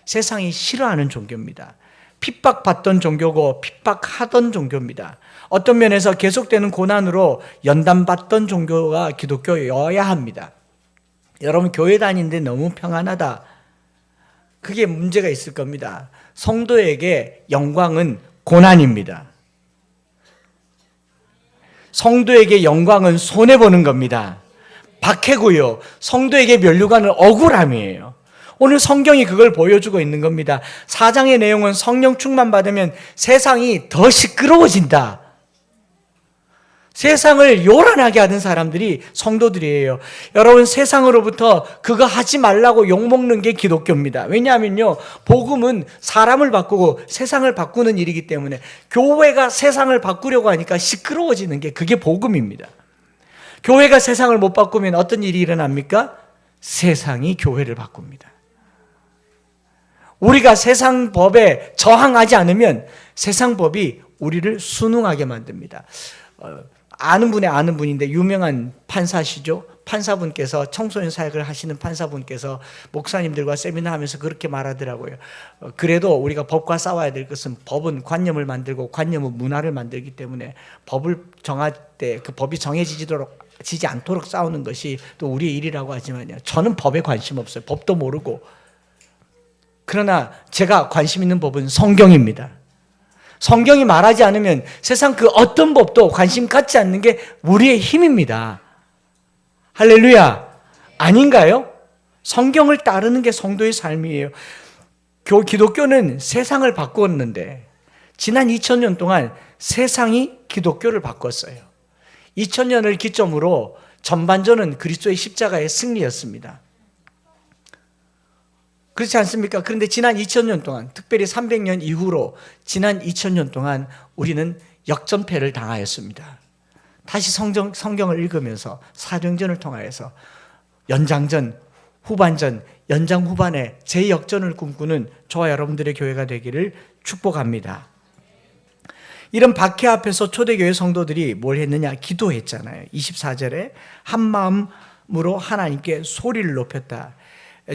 세상이 싫어하는 종교입니다. 핍박받던 종교고 핍박하던 종교입니다. 어떤 면에서 계속되는 고난으로 연단받던 종교가 기독교여야 합니다. 여러분, 교회 다니는데 너무 평안하다. 그게 문제가 있을 겁니다. 성도에게 영광은 고난입니다. 성도에게 영광은 손해보는 겁니다. 박해고요. 성도에게 면류관은 억울함이에요. 오늘 성경이 그걸 보여주고 있는 겁니다. 4장의 내용은 성령 충만 받으면 세상이 더 시끄러워진다. 세상을 요란하게 하는 사람들이 성도들이에요. 여러분, 세상으로부터 그거 하지 말라고 욕먹는 게 기독교입니다. 왜냐하면요, 복음은 사람을 바꾸고 세상을 바꾸는 일이기 때문에 교회가 세상을 바꾸려고 하니까 시끄러워지는 게 그게 복음입니다. 교회가 세상을 못 바꾸면 어떤 일이 일어납니까? 세상이 교회를 바꿉니다. 우리가 세상 법에 저항하지 않으면 세상 법이 우리를 순응하게 만듭니다. 아는 분인데 유명한 판사시죠. 판사분께서 청소년 사역을 하시는 판사분께서 목사님들과 세미나 하면서 그렇게 말하더라고요. 그래도 우리가 법과 싸워야 될 것은 법은 관념을 만들고 관념은 문화를 만들기 때문에 법을 정할 때 그 법이 정해지지 않도록 싸우는 것이 또 우리의 일이라고 하지만요, 저는 법에 관심 없어요. 법도 모르고. 그러나 제가 관심 있는 법은 성경입니다. 성경이 말하지 않으면 세상 그 어떤 법도 관심 갖지 않는 게 우리의 힘입니다. 할렐루야. 아닌가요? 성경을 따르는 게 성도의 삶이에요. 기독교는 세상을 바꿨는데 지난 2000년 동안 세상이 기독교를 바꿨어요. 2000년을 기점으로 전반전은 그리스도의 십자가의 승리였습니다. 그렇지 않습니까? 그런데 지난 2000년 동안, 특별히 300년 이후로 지난 2000년 동안 우리는 역전패를 당하였습니다. 다시 성경을 읽으면서 사도행전을 통하여서 연장전, 후반전, 연장 후반에 재역전을 꿈꾸는 저와 여러분들의 교회가 되기를 축복합니다. 이런 박해 앞에서 초대교회 성도들이 뭘 했느냐? 기도했잖아요. 24절에 한 마음으로 하나님께 소리를 높였다.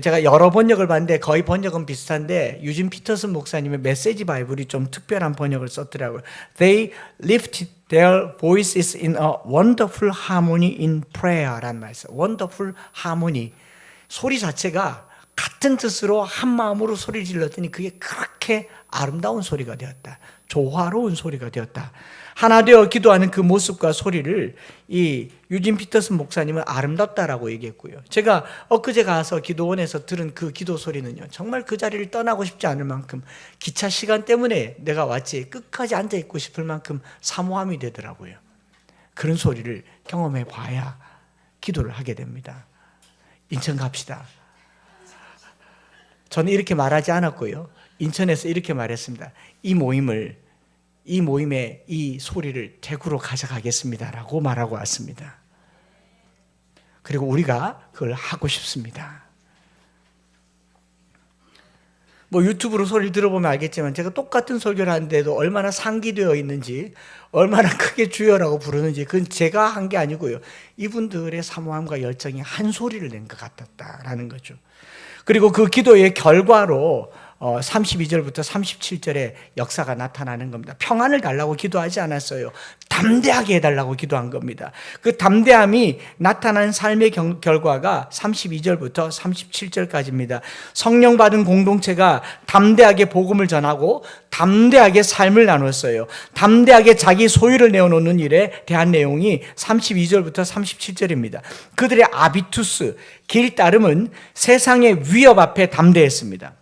제가 여러 번역을 봤는데 거의 번역은 비슷한데 유진 피터슨 목사님의 메시지 바이블이 좀 특별한 번역을 썼더라고요. They lifted their voices in a wonderful harmony in prayer란 말이 있어요. wonderful harmony. 소리 자체가 같은 뜻으로 한 마음으로 소리를 질렀더니 그게 그렇게 아름다운 소리가 되었다. 조화로운 소리가 되었다. 하나 되어 기도하는 그 모습과 소리를 이 유진 피터슨 목사님은 아름답다라고 얘기했고요. 제가 엊그제 가서 기도원에서 들은 그 기도 소리는요, 정말 그 자리를 떠나고 싶지 않을 만큼, 기차 시간 때문에 내가 왔지 끝까지 앉아있고 싶을 만큼 사모함이 되더라고요. 그런 소리를 경험해 봐야 기도를 하게 됩니다. 인천 갑시다. 저는 이렇게 말하지 않았고요, 인천에서 이렇게 말했습니다. 이 모임에 이 소리를 대구로 가져가겠습니다라고 말하고 왔습니다. 그리고 우리가 그걸 하고 싶습니다. 뭐 유튜브로 소리를 들어보면 알겠지만 제가 똑같은 설교를 하는데도 얼마나 상기되어 있는지, 얼마나 크게 주여라고 부르는지 그건 제가 한 게 아니고요. 이분들의 사모함과 열정이 한 소리를 낸 것 같았다라는 거죠. 그리고 그 기도의 결과로 32절부터 37절에 역사가 나타나는 겁니다. 평안을 달라고 기도하지 않았어요. 담대하게 해달라고 기도한 겁니다. 그 담대함이 나타난 삶의 결과가 32절부터 37절까지입니다. 성령 받은 공동체가 담대하게 복음을 전하고 담대하게 삶을 나눴어요. 담대하게 자기 소유를 내어놓는 일에 대한 내용이 32절부터 37절입니다. 그들의 아비투스, 길 따름은 세상의 위협 앞에 담대했습니다.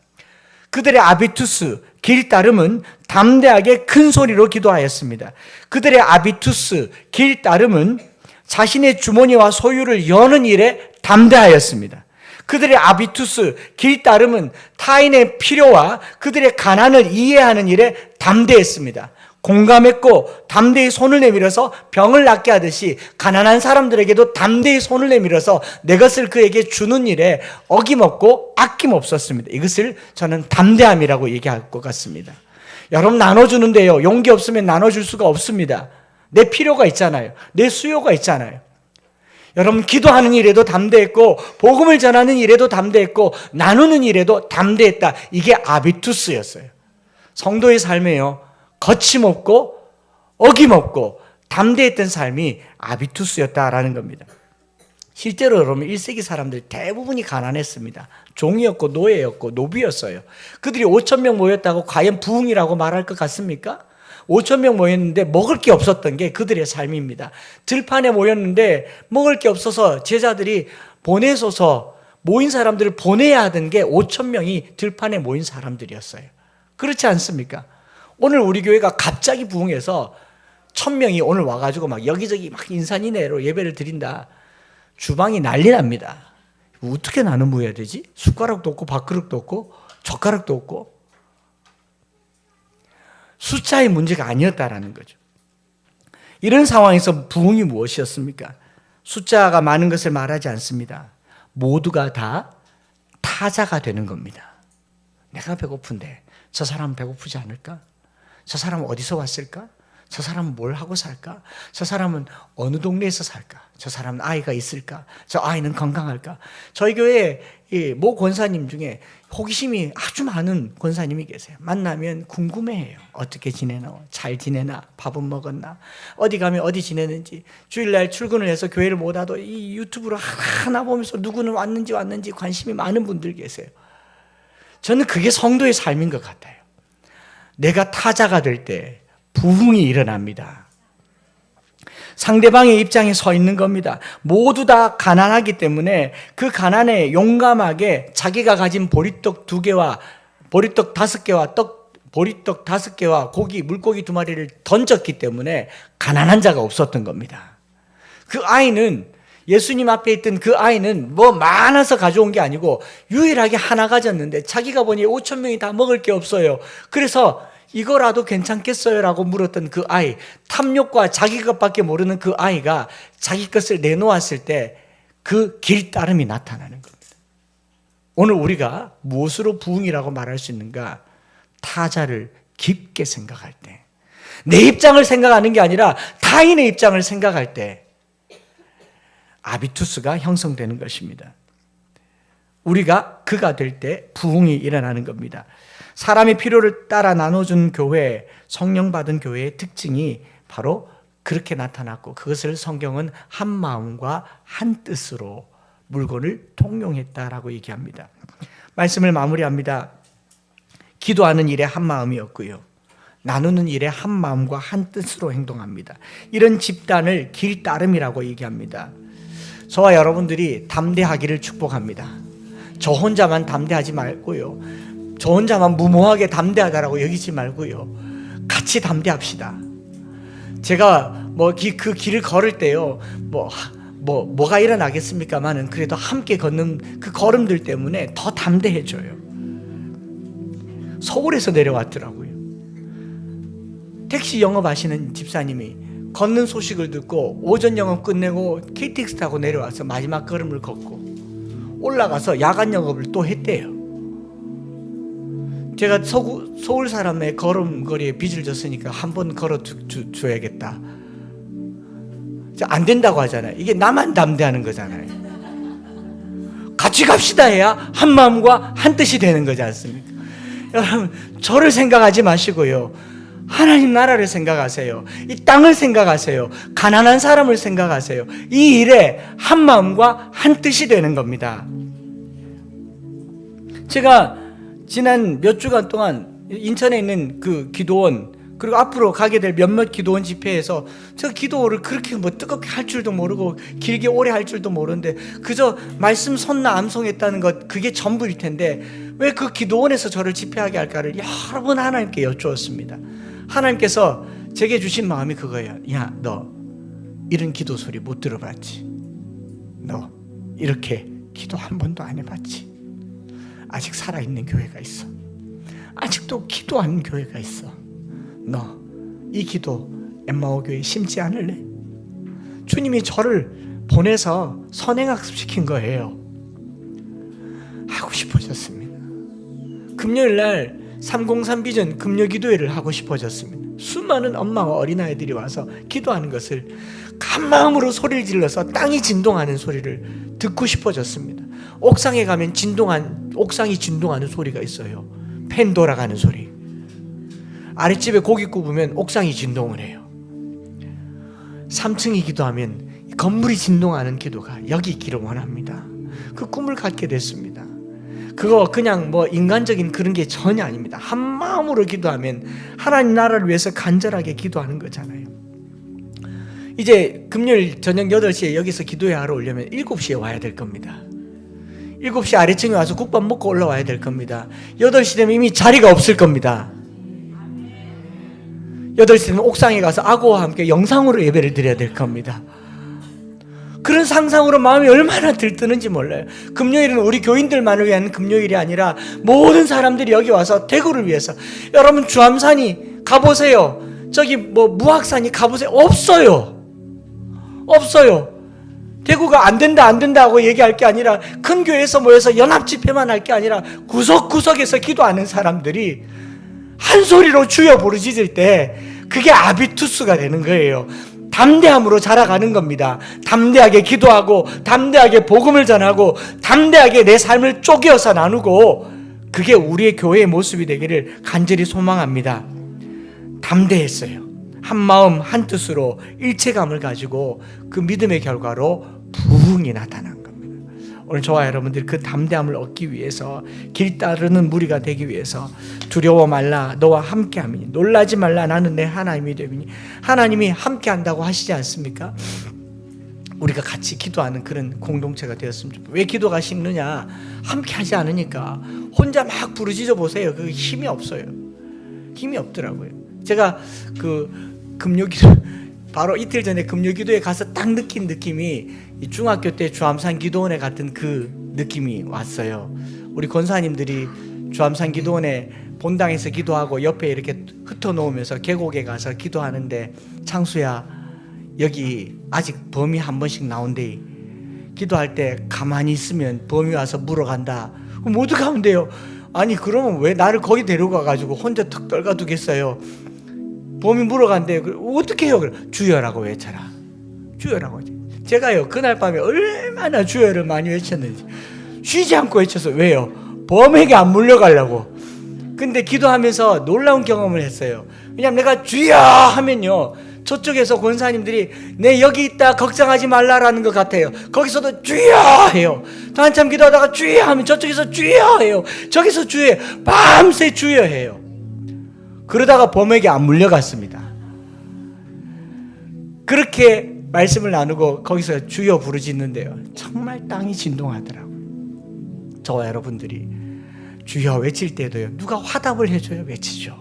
그들의 아비투스, 길 따름은 담대하게 큰 소리로 기도하였습니다. 그들의 아비투스, 길 따름은 자신의 주머니와 소유를 여는 일에 담대하였습니다. 그들의 아비투스, 길 따름은 타인의 필요와 그들의 가난을 이해하는 일에 담대했습니다. 공감했고 담대히 손을 내밀어서 병을 낫게 하듯이 가난한 사람들에게도 담대히 손을 내밀어서 내 것을 그에게 주는 일에 어김없고 아낌없었습니다. 이것을 저는 담대함이라고 얘기할 것 같습니다. 여러분, 나눠주는데요, 용기 없으면 나눠줄 수가 없습니다. 내 필요가 있잖아요. 내 수요가 있잖아요. 여러분, 기도하는 일에도 담대했고 복음을 전하는 일에도 담대했고 나누는 일에도 담대했다. 이게 아비투스였어요. 성도의 삶에요, 거침없고 어김없고 담대했던 삶이 아비투스였다라는 겁니다. 실제로 여러분 1세기 사람들 대부분이 가난했습니다. 종이었고 노예였고 노비였어요. 그들이 5,000명 모였다고 과연 부흥이라고 말할 것 같습니까? 5,000명 모였는데 먹을 게 없었던 게 그들의 삶입니다. 들판에 모였는데 먹을 게 없어서 제자들이 보내소서, 모인 사람들을 보내야 하던 게 5,000명이 들판에 모인 사람들이었어요. 그렇지 않습니까? 오늘 우리 교회가 갑자기 부흥해서 1,000명이 오늘 와가지고 막 여기저기 막 인산인해로 예배를 드린다. 주방이 난리 납니다. 어떻게 나눔해야 되지? 숟가락도 없고 밥그릇도 없고 젓가락도 없고. 숫자의 문제가 아니었다라는 거죠. 이런 상황에서 부흥이 무엇이었습니까? 숫자가 많은 것을 말하지 않습니다. 모두가 다 타자가 되는 겁니다. 내가 배고픈데 저 사람은 배고프지 않을까? 저 사람은 어디서 왔을까? 저 사람은 뭘 하고 살까? 저 사람은 어느 동네에서 살까? 저 사람은 아이가 있을까? 저 아이는 건강할까? 저희 교회에 모 권사님 중에 호기심이 아주 많은 권사님이 계세요. 만나면 궁금해해요. 어떻게 지내나? 잘 지내나? 밥은 먹었나? 어디 가면 어디 지내는지. 주일날 출근을 해서 교회를 못 와도 이 유튜브로 하나 보면서 누구는 왔는지 관심이 많은 분들 계세요. 저는 그게 성도의 삶인 것 같아요. 내가 타자가 될 때 부흥이 일어납니다. 상대방의 입장에 서 있는 겁니다. 모두 다 가난하기 때문에 그 가난에 용감하게 자기가 가진 보리떡 2개와 보리떡 5개와 보리떡 5개와 물고기 2마리를 던졌기 때문에 가난한 자가 없었던 겁니다. 그 아이는, 예수님 앞에 있던 그 아이는 뭐 많아서 가져온 게 아니고 유일하게 하나 가졌는데 자기가 보니 5,000명이 다 먹을 게 없어요. 그래서 이거라도 괜찮겠어요? 라고 물었던 그 아이, 탐욕과 자기 것밖에 모르는 그 아이가 자기 것을 내놓았을 때 그 길 따름이 나타나는 겁니다. 오늘 우리가 무엇으로 부흥이라고 말할 수 있는가? 타자를 깊게 생각할 때, 내 입장을 생각하는 게 아니라 타인의 입장을 생각할 때 아비투스가 형성되는 것입니다. 우리가 그가 될 때 부흥이 일어나는 겁니다. 사람의 필요를 따라 나눠준 교회, 성령 받은 교회의 특징이 바로 그렇게 나타났고, 그것을 성경은 한 마음과 한 뜻으로 물건을 통용했다라고 얘기합니다. 말씀을 마무리합니다. 기도하는 일에 한 마음이었고요, 나누는 일에 한 마음과 한 뜻으로 행동합니다. 이런 집단을 길 따름이라고 얘기합니다. 저와 여러분들이 담대하기를 축복합니다. 저 혼자만 담대하지 말고요, 저 혼자만 무모하게 담대하다라고 여기지 말고요, 같이 담대합시다. 제가 그 길을 걸을 때요, 뭐가 일어나겠습니까만은 그래도 함께 걷는 그 걸음들 때문에 더 담대해져요. 서울에서 내려왔더라고요. 택시 영업하시는 집사님이 걷는 소식을 듣고 오전 영업 끝내고 KTX 타고 내려와서 마지막 걸음을 걷고 올라가서 야간 영업을 또 했대요. 제가 서울 사람의 걸음걸이에 빚을 졌으니까 한 번 걸어 줘야겠다. 안 된다고 하잖아요. 이게 나만 담대하는 거잖아요. 같이 갑시다 해야 한 마음과 한 뜻이 되는 거지 않습니까? 여러분, 저를 생각하지 마시고요, 하나님 나라를 생각하세요. 이 땅을 생각하세요. 가난한 사람을 생각하세요. 이 일에 한 마음과 한 뜻이 되는 겁니다. 제가 지난 몇 주간 동안 인천에 있는 그 기도원, 그리고 앞으로 가게 될 몇몇 기도원 집회에서 저 기도를 그렇게 뭐 뜨겁게 할 줄도 모르고 길게 오래 할 줄도 모르는데 그저 말씀 선나 암송했다는 것, 그게 전부일 텐데 왜 그 기도원에서 저를 집회하게 할까를 여러 번 하나님께 여쭈었습니다. 하나님께서 제게 주신 마음이 그거예요. 야, 너 이런 기도 소리 못 들어봤지? 너 이렇게 기도 한 번도 안 해봤지? 아직 살아있는 교회가 있어. 아직도 기도하는 교회가 있어. 너 이 기도 엠마오 교회에 심지 않을래? 주님이 저를 보내서 선행학습시킨 거예요. 하고 싶어졌습니다. 금요일날 303 비전 금요기도회를 하고 싶어졌습니다. 수많은 엄마와 어린아이들이 와서 기도하는 것을 간마음으로 소리를 질러서 땅이 진동하는 소리를 듣고 싶어졌습니다. 옥상에 가면 옥상이 진동하는 소리가 있어요. 팬 돌아가는 소리. 아랫집에 고기 구우면 옥상이 진동을 해요. 3층이 기도하면 건물이 진동하는 기도가 여기 있기를 원합니다. 그 꿈을 갖게 됐습니다. 그거 그냥 뭐 인간적인 그런 게 전혀 아닙니다. 한 마음으로 기도하면 하나님 나라를 위해서 간절하게 기도하는 거잖아요. 이제 금요일 저녁 8시에 여기서 기도회 하러 오려면 7시에 와야 될 겁니다. 7시 아래층에 와서 국밥 먹고 올라와야 될 겁니다. 8시 되면 이미 자리가 없을 겁니다. 8시 되면 옥상에 가서 아고와 함께 영상으로 예배를 드려야 될 겁니다. 그런 상상으로 마음이 얼마나 들뜨는지 몰라요. 금요일은 우리 교인들만을 위한 금요일이 아니라 모든 사람들이 여기 와서 대구를 위해서. 여러분, 주암산이 가보세요. 저기 뭐 무학산이 가보세요. 없어요. 대구가 안 된다 하고 얘기할 게 아니라 큰 교회에서 모여서 연합 집회만 할 게 아니라 구석구석에서 기도하는 사람들이 한 소리로 주여 부르짖을 때 그게 아비투스가 되는 거예요. 담대함으로 자라가는 겁니다. 담대하게 기도하고 담대하게 복음을 전하고 담대하게 내 삶을 쪼개어서 나누고, 그게 우리의 교회의 모습이 되기를 간절히 소망합니다. 담대했어요. 한 마음 한 뜻으로 일체감을 가지고 그 믿음의 결과로 부흥이 나타난 겁니다. 오늘 저와 여러분들이 그 담대함을 얻기 위해서, 길 따르는 무리가 되기 위해서 두려워 말라 너와 함께함이니 놀라지 말라 나는 내 하나님이 되리니, 하나님이 함께한다고 하시지 않습니까? 우리가 같이 기도하는 그런 공동체가 되었으면 좋겠어요. 왜 기도가 식느냐? 함께하지 않으니까. 혼자 막 부르짖어 보세요. 그 힘이 없어요. 힘이 없더라고요. 제가 그 금요기도 바로 이틀 전에 금요기도에 가서 딱 느낀 느낌이 중학교 때 주암산 기도원에 갔던 그 느낌이 왔어요. 우리 권사님들이 주암산 기도원에 본당에서 기도하고 옆에 이렇게 흩어놓으면서 계곡에 가서 기도하는데, 창수야 여기 아직 범이 한 번씩 나온대. 기도할 때 가만히 있으면 범이 와서 물어간다. 그럼 어떻게 하면 돼요? 아니 그러면 왜 나를 거기 데려가가지고 혼자 턱 떨가두겠어요? 범이 물어간대. 어떻게 해요? 주여라고 외쳐라. 주여라고. 제가요 그날 밤에 얼마나 주여를 많이 외쳤는지 쉬지 않고 외쳐서. 왜요? 범에게 안 물려가려고. 근데 기도하면서 놀라운 경험을 했어요. 왜냐면 내가 주여 하면요, 저쪽에서 권사님들이 내 여기 있다 걱정하지 말라라는 것 같아요. 거기서도 주여 해요. 또 한참 기도하다가 주여 하면 저쪽에서 주여 해요. 저기서 주여, 밤새 주여 해요. 그러다가 범에게 안 물려갔습니다. 그렇게 말씀을 나누고 거기서 주여 부르짖는데요, 정말 땅이 진동하더라고요. 저와 여러분들이 주여 외칠 때도요, 누가 화답을 해줘야 외치죠.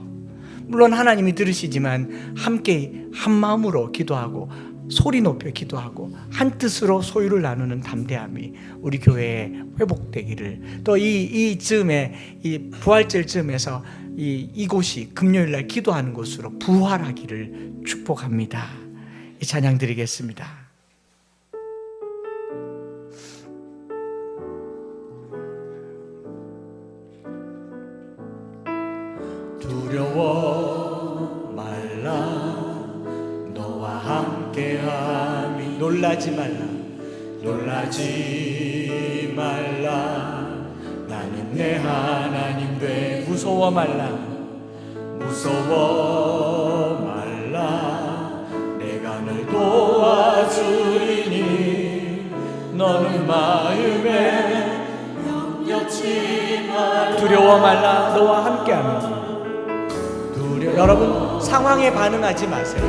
물론 하나님이 들으시지만 함께 한 마음으로 기도하고 소리 높여 기도하고 한 뜻으로 소유를 나누는 담대함이 우리 교회에 회복되기를, 또 이 즈음에 이 부활절 즈음에서 이곳이 금요일날 기도하는 곳으로 부활하기를 축복합니다. 이 찬양 드리겠습니다. 두려워 말라 너와 함께함이 놀라지 말라 놀라지 말라 나는 내 하나님 돼 무서워 말라 무서워 말라 내가 널 도와주리니 너는 마음에 염려치 말라 두려워 말라 너와 함께하며 여러분 상황에 반응하지 마세요.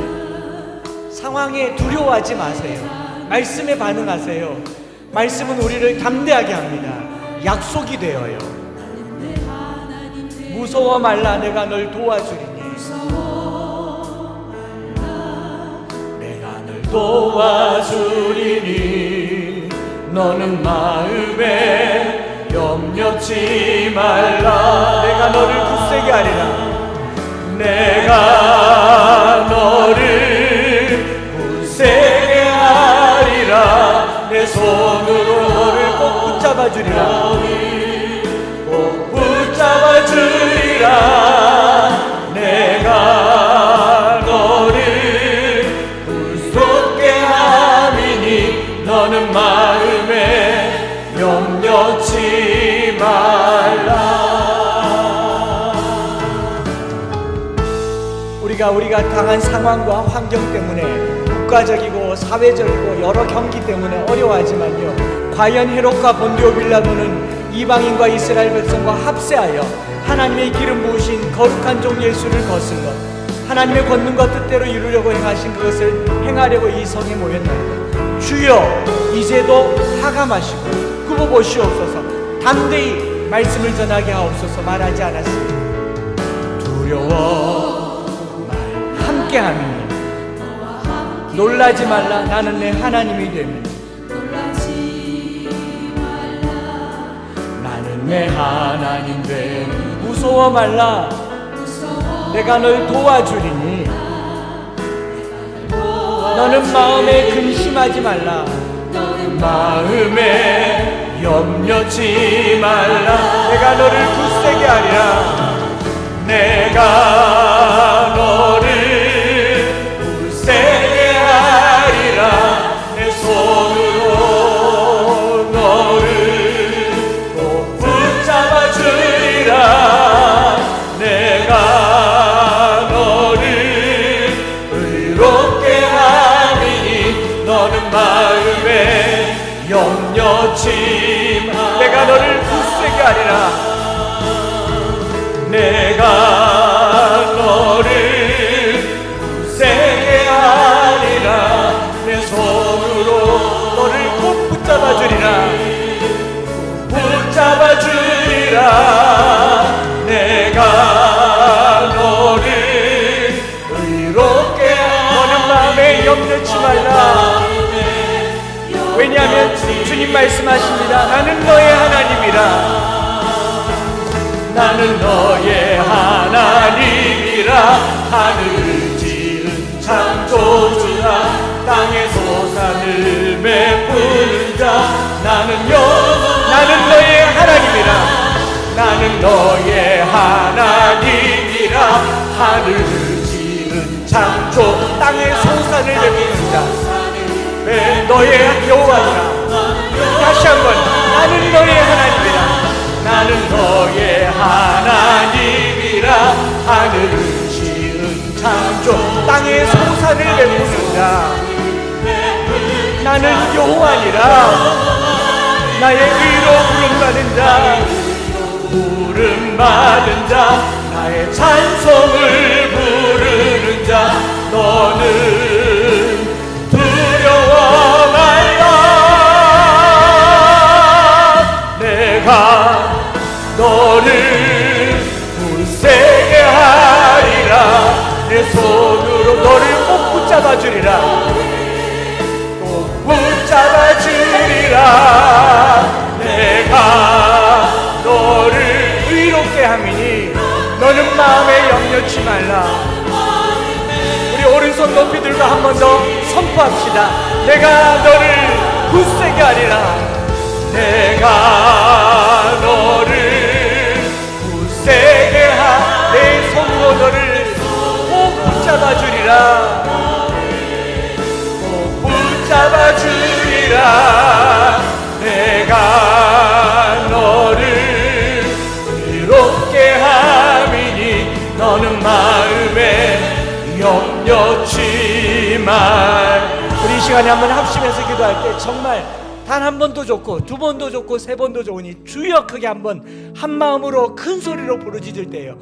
상황에 두려워하지 마세요. 말씀에 반응하세요. 말씀은 우리를 담대하게 합니다. 약속이 되어요. 무서워 말라 내가 널 도와주리니 내가 널 도와주리니 너는 마음에 염려치 말라 내가 너를 굳세게 하리라 내가 너를 굳세게 하리라 내 손으로 너를 꼭 붙잡아 주리라 꼭 붙잡아 주리라 내가 너를 굳게 함이니 너는 마음에 염려치 말라 우리가 당한 상황과 환경 때문에 국가적이고 사회적이고 여러 경기 때문에 어려워하지만요 과연 헤롯과 본디오 빌라도는 이방인과 이스라엘 백성과 합세하여 하나님의 기름 부으신 거룩한 종 예수를 거슬러 하나님의 권능과 뜻대로 이루려고 행하신 그것을 행하려고 이 성에 모였나이다 주여 이제도 하감하시고 굽어보시옵소서 담대히 말씀을 전하게 하옵소서 말하지 않았습니다 두려워 함께함이니 놀라지 말라 나는 내 하나님이 되니 나는 내 하나님 되니 무서워 말라 내가 널 도와주리니 너는 마음에 근심하지 말라 마음에 염려치 말라 내가 너를 굳세게 하리라 내가 너를 굳세게 하리라 내 손으로 너를 꼭 붙잡아 주리라 내가 너를 의롭게 하리니 너는 마음에 염려치 마 내가 너를 굳세게 하리라 내가 너를 굳세게 하리라 내 손으로 너를 꼭 붙잡아 주리라 붙잡아 주리라 내가 너를 의롭게 너는 마음에 염려치 말라 왜냐하면 주님 말씀하십니다 나는 너의 하나님이라 나는 너의 하나님이라 하늘을 지은 창조주라 땅의 소산을 메꾸는 자 나는 너의 하나님이라 나는 너의 하나님이라 하늘을 지은 창조 땅의 소산을 메꾸는 자 너의 여호와니라 다시 한번 나는 너의 하나님이라 나는 너의 하나님이라 하늘을 지은 창조 땅의 소산을 메꾸는 자 나는 여호와니라 나의 의로 부름받은 자 나의 찬송을 부르는 자 너는 두려워 말라 내가 너를 굳세게 하리라 내 손으로 너를 꼭 붙잡아 주리라 꼭 붙잡아 주리라 내가 너를 의롭게 함이니 너는 마음에 염려치 말라 우리 오른손 높이 들고 한 번 더 선포합시다 내가 너를 굳세게 하리라 내가 너를 굳세게 내 손 아니라 꼭 붙잡아 주리라. 내가 너를 이롭게 함이니 너는 마음에 염려치 말. 우리 이 시간에 한번 합심해서 기도할 때 정말 단 한 번도 좋고 두 번도 좋고 세 번도 좋으니 주여 크게 한번 한 마음으로 큰 소리로 부르짖을 때예요.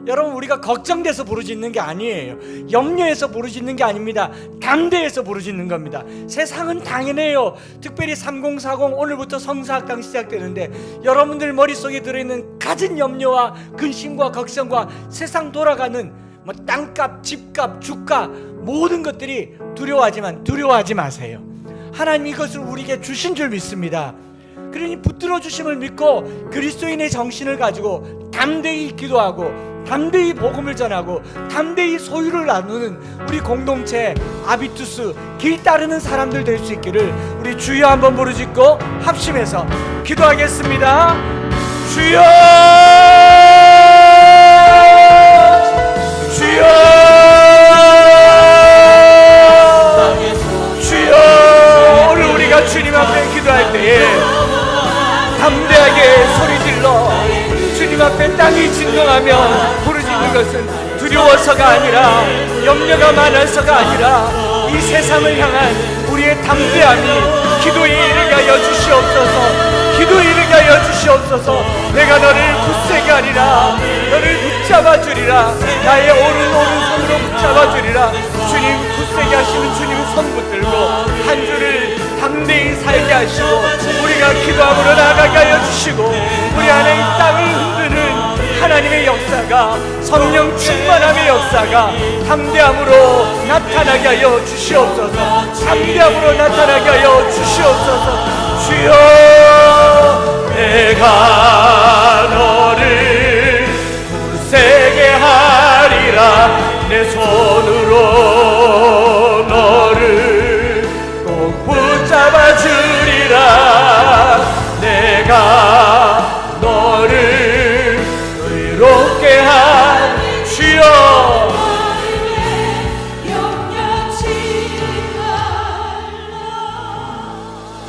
여러분, 우리가 걱정돼서 부르짖는 게 아니에요. 염려해서 부르짖는 게 아닙니다. 담대해서 부르짖는 겁니다. 세상은 당연해요. 특별히 3040 오늘부터 성사학당 시작되는데 여러분들 머릿속에 들어있는 갖은 염려와 근심과 걱정과 세상 돌아가는 땅값, 집값, 주가 모든 것들이 두려워하지만 두려워하지 마세요. 하나님 이것을 우리에게 주신 줄 믿습니다. 그러니 붙들어 주심을 믿고 그리스도인의 정신을 가지고 담대히 기도하고 담대히 복음을 전하고 담대히 소유를 나누는 우리 공동체 아비투스 길 따르는 사람들 될 수 있기를 우리 주여 한번 부르짖고 합심해서 기도하겠습니다. 주여, 주여, 주여. 오늘 우리가 주님 앞에 기도할 때에 담대하게 소리질러 주님 앞에 땅이 진동하며 부르짖는 것은 두려워서가 아니라 염려가 많아서가 아니라 이 세상을 향한 우리의 담대함이 기도에 이르게 하여 주시옵소서. 기도에 이르게 하여 주시옵소서. 내가 너를 굳세게 하리라. 너를 붙잡아 주리라. 나의 오른손으로 붙잡아 주리라. 주님 굳세게 하시는 주님 손 붙들고 한 주를 담대히 살게 하시고 우리가 기도함으로 나아가게 하여 주시고 우리 안에 이 땅을 흔드는 하나님의 역사가 성령 충만함의 역사가 담대함으로 나타나게 하여 주시옵소서. 담대함으로 나타나게 하여 주시옵소서. 주여, 내가 너를 굳세게 하리라. 내 손으로 너를 꼭 붙잡아 주리라. 내가 너를 의롭게 한 주여,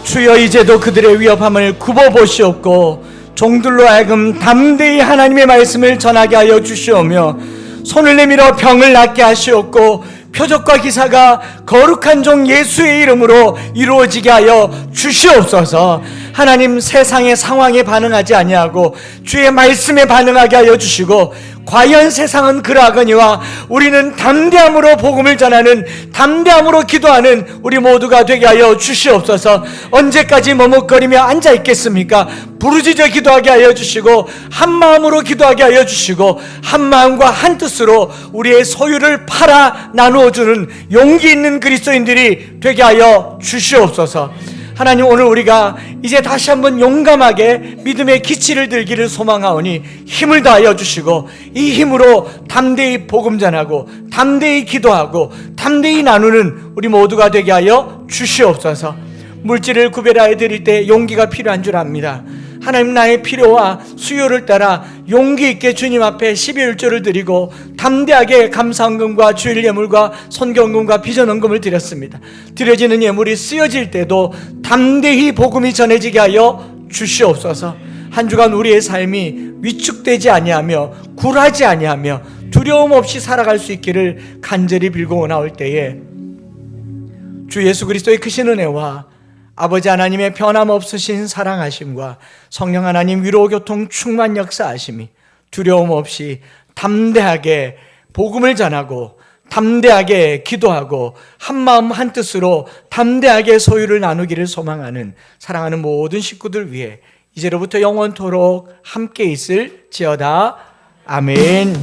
주여 이제도 그들의 위협함을 굽어보시옵고 종들로 하여금 담대히 하나님의 말씀을 전하게 하여 주시오며 손을 내밀어 병을 낫게 하시옵고 표적과 기사가 거룩한 종 예수의 이름으로 이루어지게 하여 주시옵소서. 하나님, 세상의 상황에 반응하지 아니하고 주의 말씀에 반응하게 하여 주시고 과연 세상은 그러하거니와 우리는 담대함으로 복음을 전하는 담대함으로 기도하는 우리 모두가 되게 하여 주시옵소서. 언제까지 머뭇거리며 앉아 있겠습니까? 부르짖어 기도하게 하여 주시고 한 마음으로 기도하게 하여 주시고 한 마음과 한 뜻으로 우리의 소유를 팔아 나누어 주는 용기 있는 그리스도인들이 되게 하여 주시옵소서. 하나님, 오늘 우리가 이제 다시 한번 용감하게 믿음의 기치를 들기를 소망하오니 힘을 다하여 주시고 이 힘으로 담대히 복음 전하고 담대히 기도하고 담대히 나누는 우리 모두가 되게 하여 주시옵소서. 물질을 구별하여 드릴 때 용기가 필요한 줄 압니다. 하나님, 나의 필요와 수요를 따라 용기 있게 주님 앞에 12일조를 드리고 담대하게 감사헌금과 주일 예물과 선경금과 비전헌금을 드렸습니다. 드려지는 예물이 쓰여질 때도 담대히 복음이 전해지게 하여 주시옵소서. 한 주간 우리의 삶이 위축되지 아니하며 굴하지 아니하며 두려움 없이 살아갈 수 있기를 간절히 빌고 나올 때에 주 예수 그리스도의 크신 은혜와 아버지 하나님의 변함없으신 사랑하심과 성령 하나님 위로 교통 충만 역사하심이 두려움 없이 담대하게 복음을 전하고 담대하게 기도하고 한마음 한뜻으로 담대하게 소유를 나누기를 소망하는 사랑하는 모든 식구들 위해 이제로부터 영원토록 함께 있을지어다. 아멘.